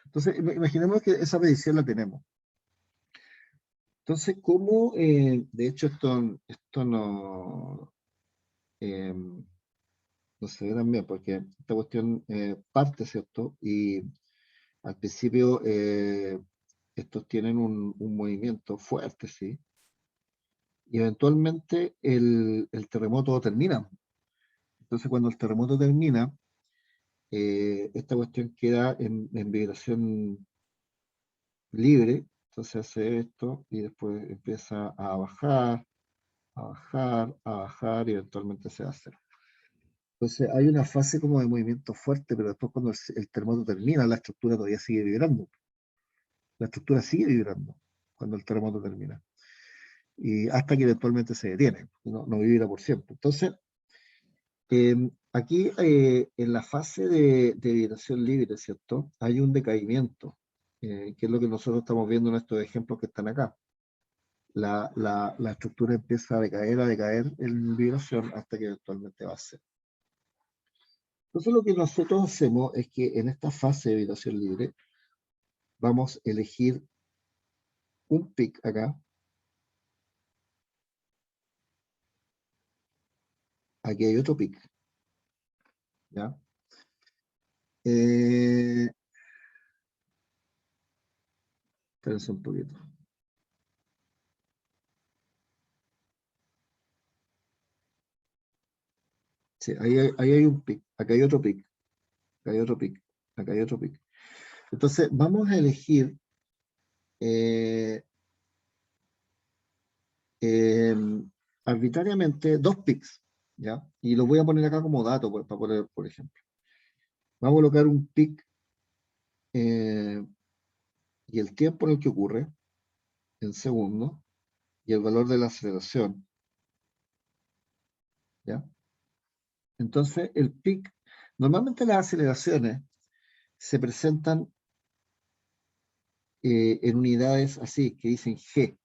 Entonces, imaginemos que esa medición la tenemos. Entonces, ¿cómo? De hecho, esto no se ve tan bien, porque esta cuestión parte, ¿cierto? Y al principio estos tienen un movimiento fuerte, ¿sí? Y eventualmente el terremoto termina. Entonces, cuando el terremoto termina, esta cuestión queda en vibración libre, entonces hace esto y después empieza a bajar, a bajar, a bajar y eventualmente se va a hacer. Entonces hay una fase como de movimiento fuerte, pero después cuando el terremoto termina, la estructura todavía sigue vibrando. La estructura sigue vibrando cuando el terremoto termina. Y hasta que eventualmente se detiene, no vibra por siempre. Entonces, aquí en la fase de vibración libre, ¿cierto? Hay un decaimiento, que es lo que nosotros estamos viendo en estos ejemplos que están acá. la estructura empieza a decaer en vibración hasta que eventualmente va a ser. Entonces lo que nosotros hacemos es que en esta fase de vibración libre vamos a elegir un pic acá. Aquí hay otro pic. ¿Ya? Espérense un poquito. Sí, ahí hay un pic, acá hay otro pic, acá hay otro pic, acá hay otro pic. Entonces vamos a elegir arbitrariamente dos pics, ¿ya? Y los voy a poner acá como dato, pues, para poner, por ejemplo. Vamos a colocar un pic y el tiempo en el que ocurre, en segundos, y el valor de la aceleración, ¿ya? Entonces el pic, normalmente las aceleraciones se presentan en unidades así, que dicen G.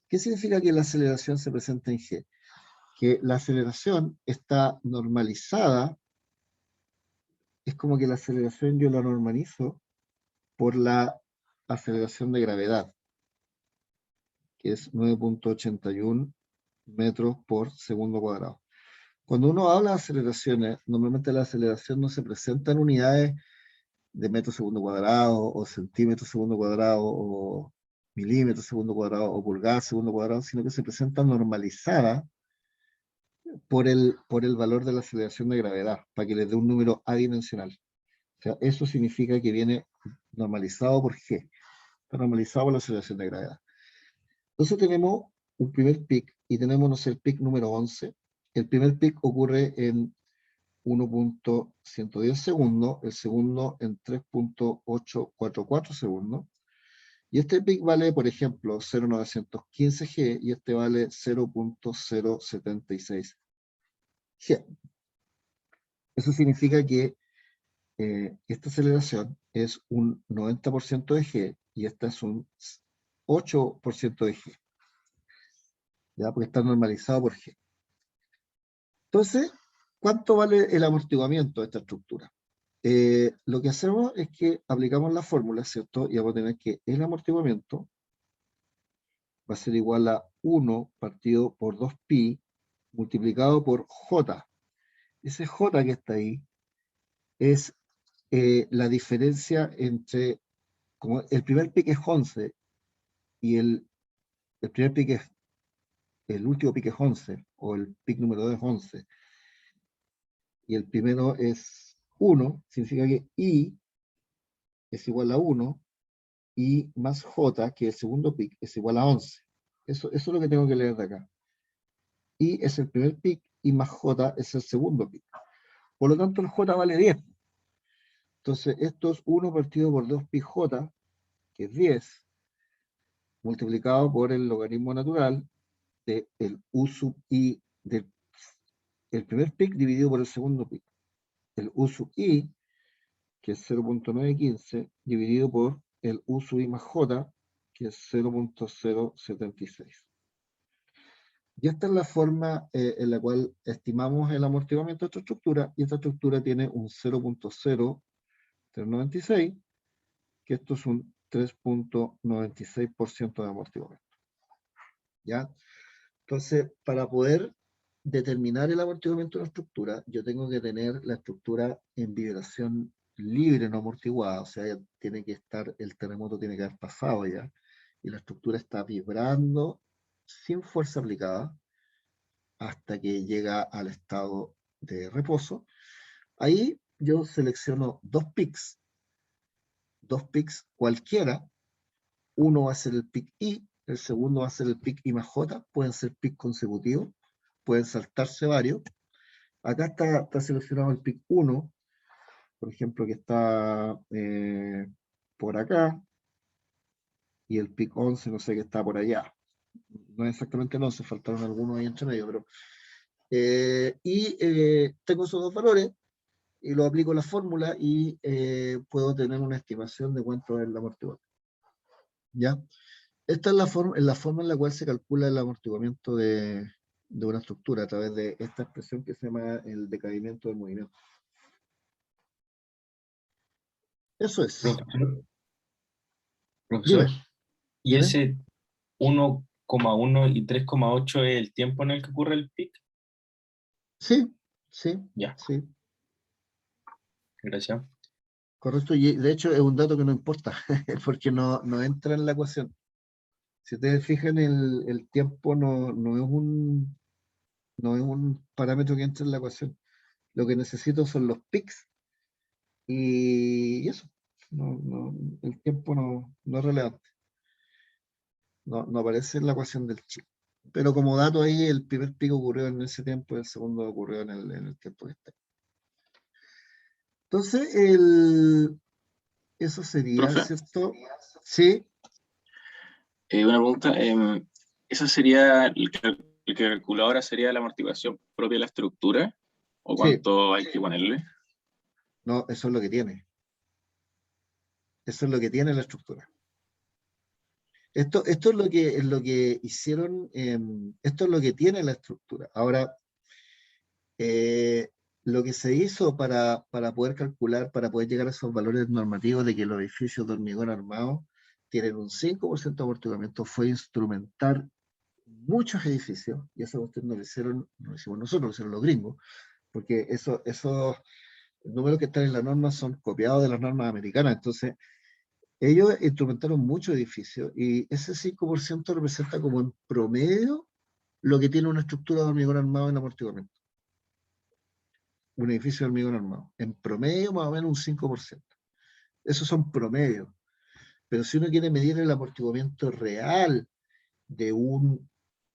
¿Qué significa que la aceleración se presenta en G? Que la aceleración está normalizada, es como que la aceleración yo la normalizo por la aceleración de gravedad, que es 9.81 metros por segundo cuadrado. Cuando uno habla de aceleraciones, normalmente la aceleración no se presenta en unidades de metro segundo cuadrado, o centímetro segundo cuadrado, o milímetro segundo cuadrado, o pulgada segundo cuadrado, sino que se presenta normalizada por el valor de la aceleración de gravedad, para que les dé un número adimensional. O sea, eso significa que viene normalizado por G, está normalizado por la aceleración de gravedad. Entonces tenemos un primer pic, y tenemos, no sé, el pic número 11. El primer pic ocurre en 1.110 segundos, el segundo en 3.844 segundos, y este pic vale, por ejemplo, 0.915 G, y este vale 0.076 G. Eso significa que esta aceleración es un 90% de G, y esta es un 8% de G, ¿ya? Porque está normalizado por G. Entonces, ¿cuánto vale el amortiguamiento de esta estructura? Lo que hacemos es que aplicamos la fórmula, ¿cierto? Y vamos a tener que el amortiguamiento va a ser igual a 1 partido por 2pi multiplicado por J. Ese J que está ahí es la diferencia entre, como el primer pic es 11 y el primer pic es, el último pic es 11, o el pic número 2 es 11, y el primero es 1, significa que I es igual a 1, y más J, que es el segundo pic, es igual a 11. Eso es lo que tengo que leer de acá. I es el primer pic, y más J es el segundo pic. Por lo tanto, el J vale 10. Entonces, esto es 1 partido por 2 pi J, que es 10, multiplicado por el logaritmo natural del U sub I del primer pic dividido por el segundo pic. El U sub I, que es 0.915, dividido por el U sub I más J, que es 0.076. Y esta es la forma en la cual estimamos el amortiguamiento de esta estructura, y esta estructura tiene un 0.0396, que esto es un 3.96% de amortiguamiento. ¿Ya? Entonces, para poder determinar el amortiguamiento de una estructura, yo tengo que tener la estructura en vibración libre, no amortiguada, o sea, tiene que estar, el terremoto tiene que haber pasado ya, y la estructura está vibrando sin fuerza aplicada hasta que llega al estado de reposo. Ahí yo selecciono dos pics cualquiera. Uno va a ser el pic I, el segundo va a ser el pic I más J, pueden ser pics consecutivos, pueden saltarse varios. Acá está seleccionado el pic 1, por ejemplo, que está por acá, y el pic 11, no sé, que está por allá. No es exactamente el 11, faltaron algunos ahí entre medio, pero... tengo esos dos valores, y lo aplico la fórmula, y puedo tener una estimación de cuánto es el amortiguador. ¿Ya? Esta es la forma en la cual se calcula el amortiguamiento de una estructura a través de esta expresión que se llama el decaimiento del movimiento. Eso es. Profesor, Dime, profesor, ¿y dime. ese 1,1 y 3,8 es el tiempo en el que ocurre el pic? Sí, sí, Ya, sí. gracias. Correcto. Y de hecho es un dato que no importa, porque no entra en la ecuación. Si ustedes fijan, el tiempo no es un parámetro que entra en la ecuación. Lo que necesito son los pics y eso. El tiempo no es relevante. No aparece en la ecuación del chip. Pero como dato ahí, el primer pico ocurrió en ese tiempo y el segundo ocurrió en el tiempo que está. Entonces, eso sería, Profe, ¿cierto? Sí, una pregunta. ¿Esa sería, el que calcula ahora sería la amortiguación propia de la estructura? ¿O sí. cuánto hay que ponerle? No, eso es lo que tiene. Eso es lo que tiene la estructura. Esto es lo que hicieron, esto es lo que tiene la estructura. Ahora, lo que se hizo para poder calcular, para poder llegar a esos valores normativos de que los edificios de hormigón armado tienen un 5% de amortiguamiento, fue instrumentar muchos edificios, y eso ustedes no lo hicimos nosotros, lo hicieron los gringos, porque esos números que están en la norma son copiados de las normas americanas. Entonces, ellos instrumentaron muchos edificios y ese 5% representa como en promedio lo que tiene una estructura de hormigón armado en amortiguamiento. Un edificio de hormigón armado. En promedio, más o menos un 5%. Esos son promedios. Pero si uno quiere medir el amortiguamiento real de una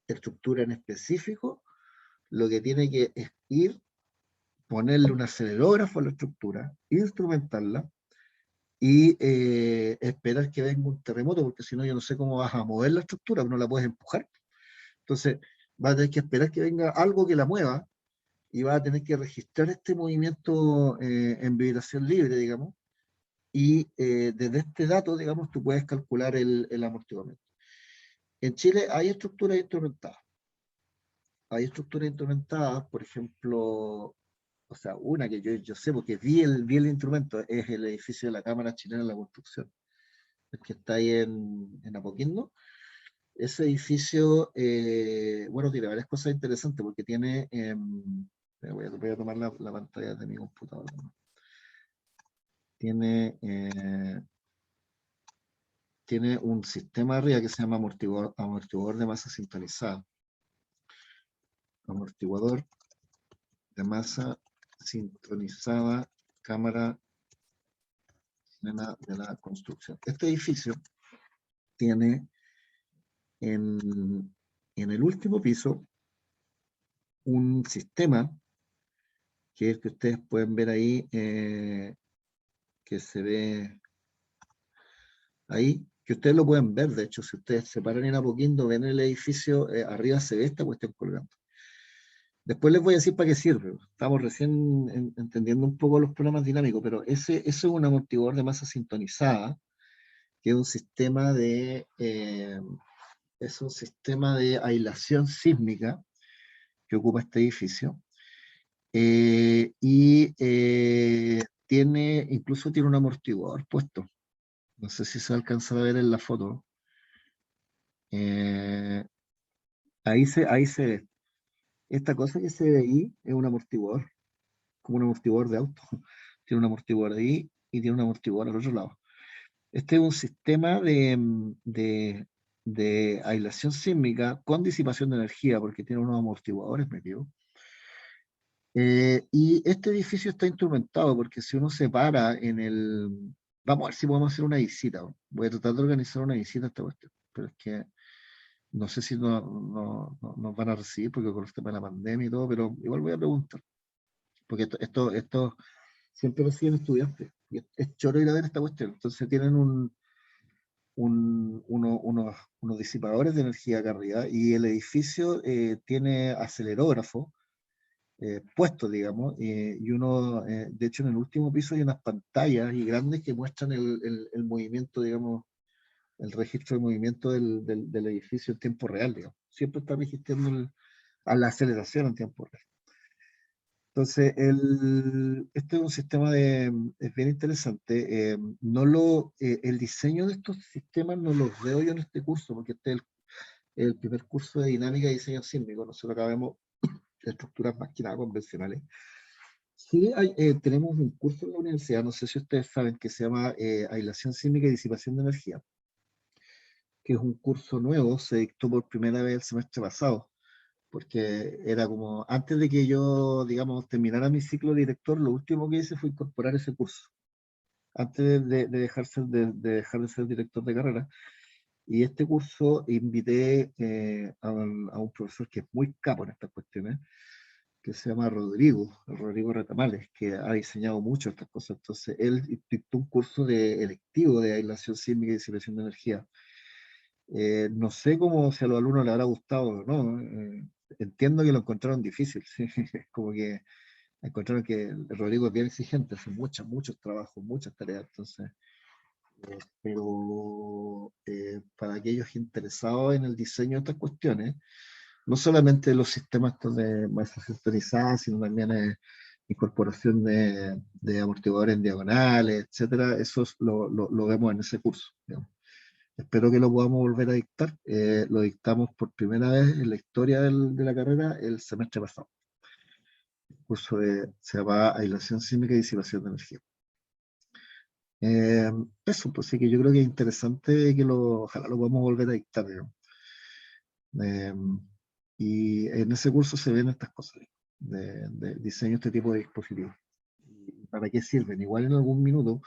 estructura en específico, lo que tiene que es ir, ponerle un acelerógrafo a la estructura, instrumentarla y esperar que venga un terremoto, porque si no, yo no sé cómo vas a mover la estructura, no la puedes empujar. Entonces, vas a tener que esperar que venga algo que la mueva y vas a tener que registrar este movimiento en vibración libre, digamos, y desde este dato, digamos, tú puedes calcular el amortiguamiento. En Chile hay estructuras instrumentadas. Hay estructuras instrumentadas, por ejemplo, o sea, una que yo sé porque vi el instrumento, es el edificio de la Cámara Chilena de la Construcción, el que está ahí en Apoquindo. Ese edificio, bueno, tiene varias cosas interesantes porque tiene, voy a tomar la pantalla de mi computador, ¿no? Tiene, tiene un sistema arriba que se llama amortiguador de masa sintonizada. Amortiguador de masa sintonizada, Cámara Chilena de la Construcción. Este edificio tiene en el último piso un sistema que es el que ustedes pueden ver ahí, que se ve ahí, que ustedes lo pueden ver, de hecho, si ustedes se paran en Apoquindo, ven el edificio, arriba se ve esta cuestión colgando. Después les voy a decir para qué sirve. Estamos recién entendiendo un poco los problemas dinámicos, pero ese es un amortiguador de masa sintonizada, que es un sistema de aislación sísmica que ocupa este edificio. Incluso tiene un amortiguador puesto. No sé si se alcanza a ver en la foto. Eh, ahí se ve. Esta cosa que se ve ahí es un amortiguador, como un amortiguador de auto. Tiene un amortiguador ahí y tiene un amortiguador al otro lado. Este es un sistema de aislación sísmica con disipación de energía, porque tiene unos amortiguadores metidos. Y este edificio está instrumentado, porque si uno se para en el... Vamos a ver si podemos hacer una visita. Voy a tratar de organizar una visita a esta cuestión, pero es que no sé si nos van a recibir, porque con el tema de la pandemia y todo, pero igual voy a preguntar, porque esto siempre reciben estudiantes, y es choro ir a ver esta cuestión. Entonces tienen unos disipadores de energía acá arriba, y el edificio tiene acelerógrafo puesto, digamos, y de hecho en el último piso hay unas pantallas y grandes que muestran el movimiento, digamos, el registro de movimiento del edificio en tiempo real, digamos. Siempre está registrando a la aceleración en tiempo real. Entonces, este es un sistema es bien interesante. El diseño de estos sistemas no los veo yo en este curso, porque este es el primer curso de dinámica y diseño sísmico. Nosotros acá vemos estructuras más que nada convencionales. Sí, tenemos un curso en la universidad, no sé si ustedes saben, que se llama Aislación sísmica y disipación de energía, que es un curso nuevo, se dictó por primera vez el semestre pasado, porque era como, antes de que yo, digamos, terminara mi ciclo de director, lo último que hice fue incorporar ese curso, antes de dejar de ser director de carrera. Y este curso invité a un profesor que es muy capo en estas cuestiones, que se llama Rodrigo Retamales, que ha diseñado mucho estas cosas. Entonces, él dictó un curso electivo de aislación sísmica y disipación de energía. No sé cómo, si a los alumnos les habrá gustado o no. Entiendo que lo encontraron difícil, ¿sí? Como que encontraron que el Rodrigo es bien exigente, hace muchos trabajos, muchas tareas. Entonces, pero para aquellos interesados en el diseño de estas cuestiones, no solamente los sistemas estos de masa centralizada, sino también incorporación de amortiguadores en diagonales, etcétera, eso lo vemos en ese curso, digamos. Espero que lo podamos volver a dictar. Lo dictamos por primera vez en la historia de la carrera el semestre pasado. El curso se llama Aislación sísmica y disipación de energía. Eso, pues sí, que yo creo que es interesante que ojalá lo podamos volver a dictar, digamos. Y en ese curso se ven estas cosas de diseño de este tipo de dispositivos. ¿Y para qué sirven? Igual en algún minuto,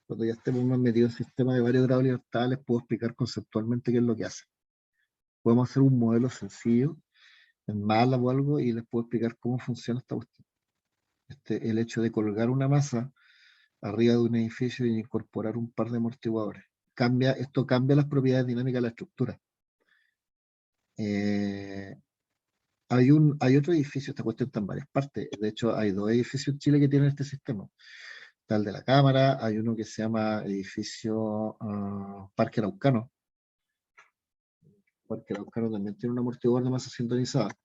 cuando ya estemos más metidos en sistemas de varios grados de libertad, les puedo explicar conceptualmente qué es lo que hacen. Podemos hacer un modelo sencillo en MATLAB o algo y les puedo explicar cómo funciona esta cuestión. El hecho de colgar una masa arriba de un edificio y incorporar un par de amortiguadores. Esto cambia las propiedades dinámicas de la estructura. Hay otro edificio, esta cuestión está en varias partes. De hecho, hay 2 edificios en Chile que tienen este sistema. Está el de la Cámara, hay uno que se llama edificio Parque Araucano. Parque Araucano también tiene un amortiguador de masa sintonizada.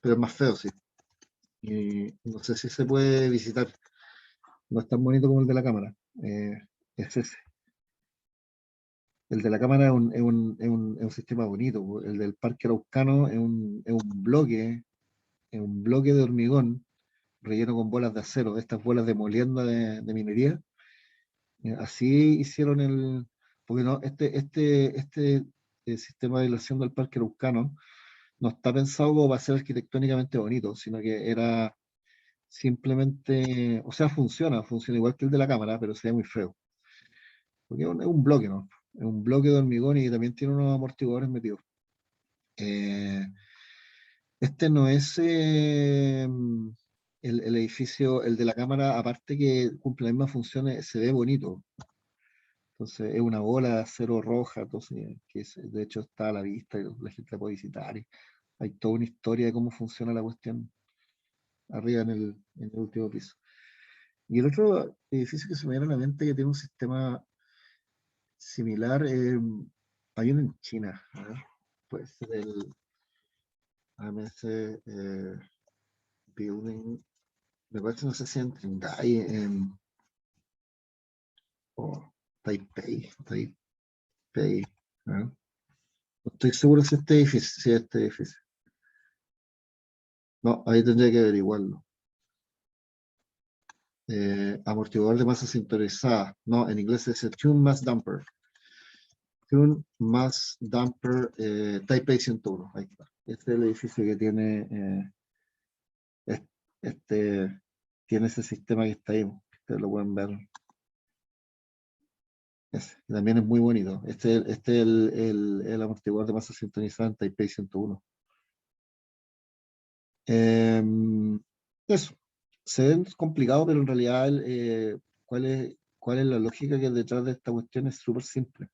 Pero es más feo, sí. Y no sé si se puede visitar. No es tan bonito como el de la Cámara. Es ese. El de la Cámara es un sistema bonito. El del Parque Araucano es un bloque de hormigón relleno con bolas de acero, estas bolas de molienda de minería. Así hicieron porque no, este sistema de aislación del Parque Araucano no está pensado como para ser arquitectónicamente bonito, sino que era simplemente, o sea, funciona igual que el de la Cámara, pero se ve muy feo. Porque es un bloque, ¿no? Es un bloque de hormigón y también tiene unos amortiguadores metidos. Este no es el edificio, el de la Cámara, aparte que cumple las mismas funciones, se ve bonito. Entonces es una bola de acero roja, entonces, de hecho está a la vista y la gente la puede visitar. Y hay toda una historia de cómo funciona la cuestión arriba en el último piso. Y el otro edificio que se me viene a la mente que tiene un sistema similar, hay uno en China, a ver, puede ser el AMS Building, me parece, no sé si en Trinidad, o Taipei, ¿no? No estoy seguro si si es este edificio. No, ahí tendría que averiguarlo. Amortiguador de masa sintonizada. No, en inglés es Tune Mass Damper. Tune Mass Damper Taipei 101. Ahí está. Este es el edificio que tiene tiene ese sistema que está ahí. Ustedes lo pueden ver. También es muy bonito. Este es el amortiguador de masa sintonizada en Taipei 101. Eso. Se ven complicados, pero en realidad ¿cuál es la lógica que hay detrás de esta cuestión? Es súper simple.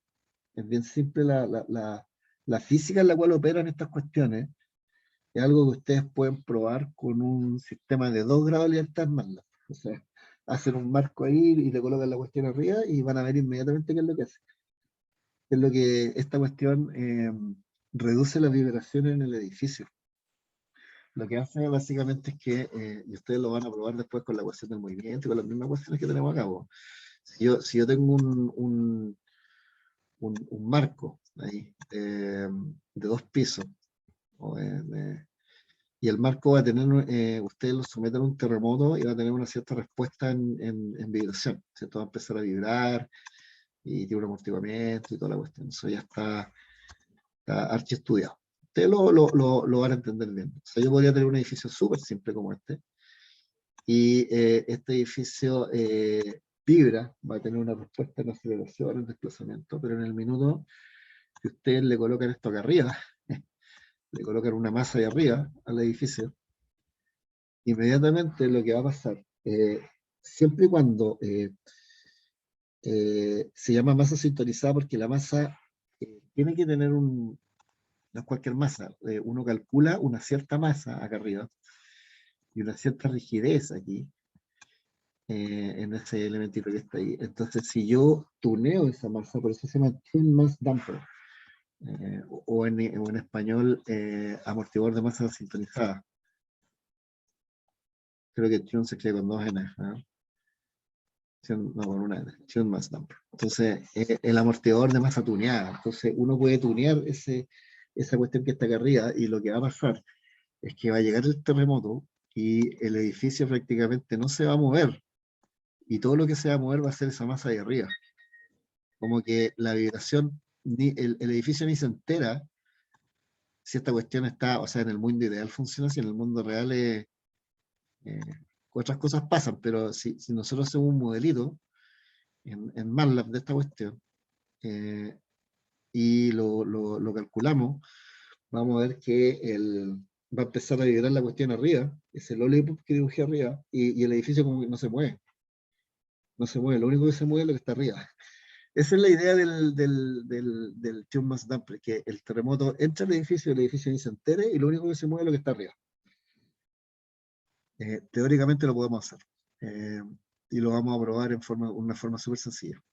Es bien simple la física en la cual operan estas cuestiones. Es algo que ustedes pueden probar con un sistema de 2 grados de libertad más. O sea, hacen un marco ahí y le colocan la cuestión arriba y van a ver inmediatamente qué es lo que hace. Es lo que esta cuestión reduce la vibración en el edificio. Lo que hace básicamente es que, y ustedes lo van a probar después con la ecuación del movimiento y con las mismas ecuaciones que tenemos acá. Si yo tengo un marco ahí de 2 pisos, y el marco va a tener, ustedes lo someten a un terremoto y va a tener una cierta respuesta en vibración, ¿cierto? Va a empezar a vibrar y tiene un amortiguamiento y toda la cuestión. Eso ya está archiestudiado. Ustedes lo van a entender bien. O sea, yo podría tener un edificio súper simple como este, y este edificio vibra, va a tener una respuesta en aceleración, en desplazamiento, pero en el minuto que ustedes le colocan esto acá arriba, le colocan una masa de arriba al edificio, inmediatamente lo que va a pasar, siempre y cuando se llama masa sintonizada, porque la masa tiene que tener no es cualquier masa, uno calcula una cierta masa acá arriba y una cierta rigidez aquí, en ese elementito que está ahí. Entonces, si yo tuneo esa masa, por eso se llama tune mass damper, o en español, amortiguador de masa sintonizada. Creo que tune se escribe con 2 N, no, con una N, tune mass damper. Entonces, el amortiguador de masa tuneada. Entonces, uno puede tunear esa cuestión que está acá arriba, y lo que va a pasar es que va a llegar el terremoto y el edificio prácticamente no se va a mover, y todo lo que se va a mover va a ser esa masa de arriba. Como que la vibración, el edificio ni se entera si esta cuestión está, o sea, en el mundo ideal funciona, si en el mundo real otras cosas pasan, pero si nosotros hacemos un modelito en MATLAB de esta cuestión, y lo calculamos, vamos a ver que va a empezar a vibrar la cuestión arriba, es el lollipop que dibujé arriba, y el edificio como que no se mueve. No se mueve, lo único que se mueve es lo que está arriba. Esa es la idea del tune mass damper, que el terremoto entra al edificio, el edificio ni se entere, y lo único que se mueve es lo que está arriba. Teóricamente lo podemos hacer, y lo vamos a probar en una forma súper sencilla.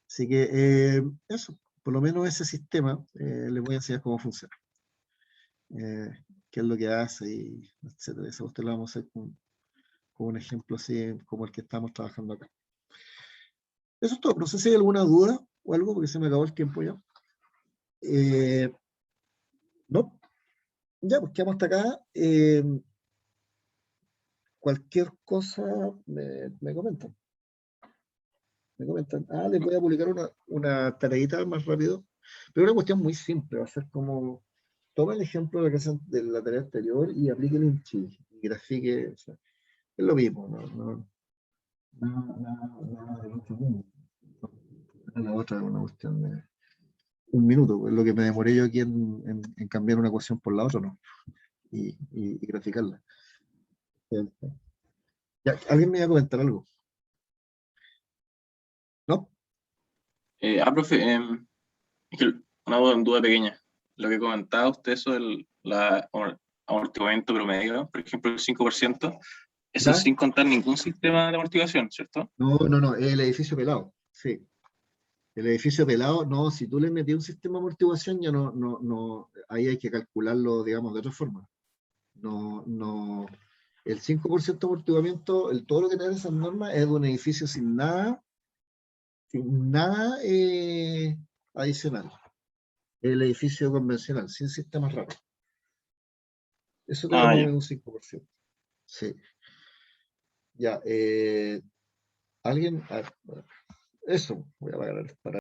Así que eso, por lo menos ese sistema les voy a enseñar cómo funciona, qué es lo que hace, y etcétera. Eso usted lo vamos a hacer con un ejemplo así como el que estamos trabajando acá. Eso es todo. No sé si hay alguna duda o algo, porque se me acabó el tiempo ya. No, ya, pues quedamos hasta acá. Cualquier cosa me comentan. Me comentan. Les voy a publicar una tareita más rápido, pero una cuestión muy simple. Va a ser como, toma el ejemplo de la tarea anterior y aplíquelo en Chile, y grafique. O sea, es lo mismo, nada del otro mundo. La otra es una cuestión de 1 minuto, es lo que me demoré yo aquí en cambiar una ecuación por la otra, ¿no? Y graficarla. Ya, ¿alguien me iba a comentar algo? ¿No? Profe, es que una duda pequeña. Lo que comentaba usted sobre el amortiguamiento promedio, por ejemplo, el 5%, eso ¿Ya? sin contar ningún sistema de amortiguación, ¿cierto? No, el edificio pelado, sí. El edificio pelado, no, si tú le metías un sistema de amortiguación, ya no, ahí hay que calcularlo, digamos, de otra forma. No, el 5% de amortiguamiento, todo lo que te dan esas normas es de un edificio sin nada adicional. El edificio convencional, sin sistemas raros. Eso te da más o Ya. menos un 5%. Sí. Ya, alguien, eso, voy a apagar para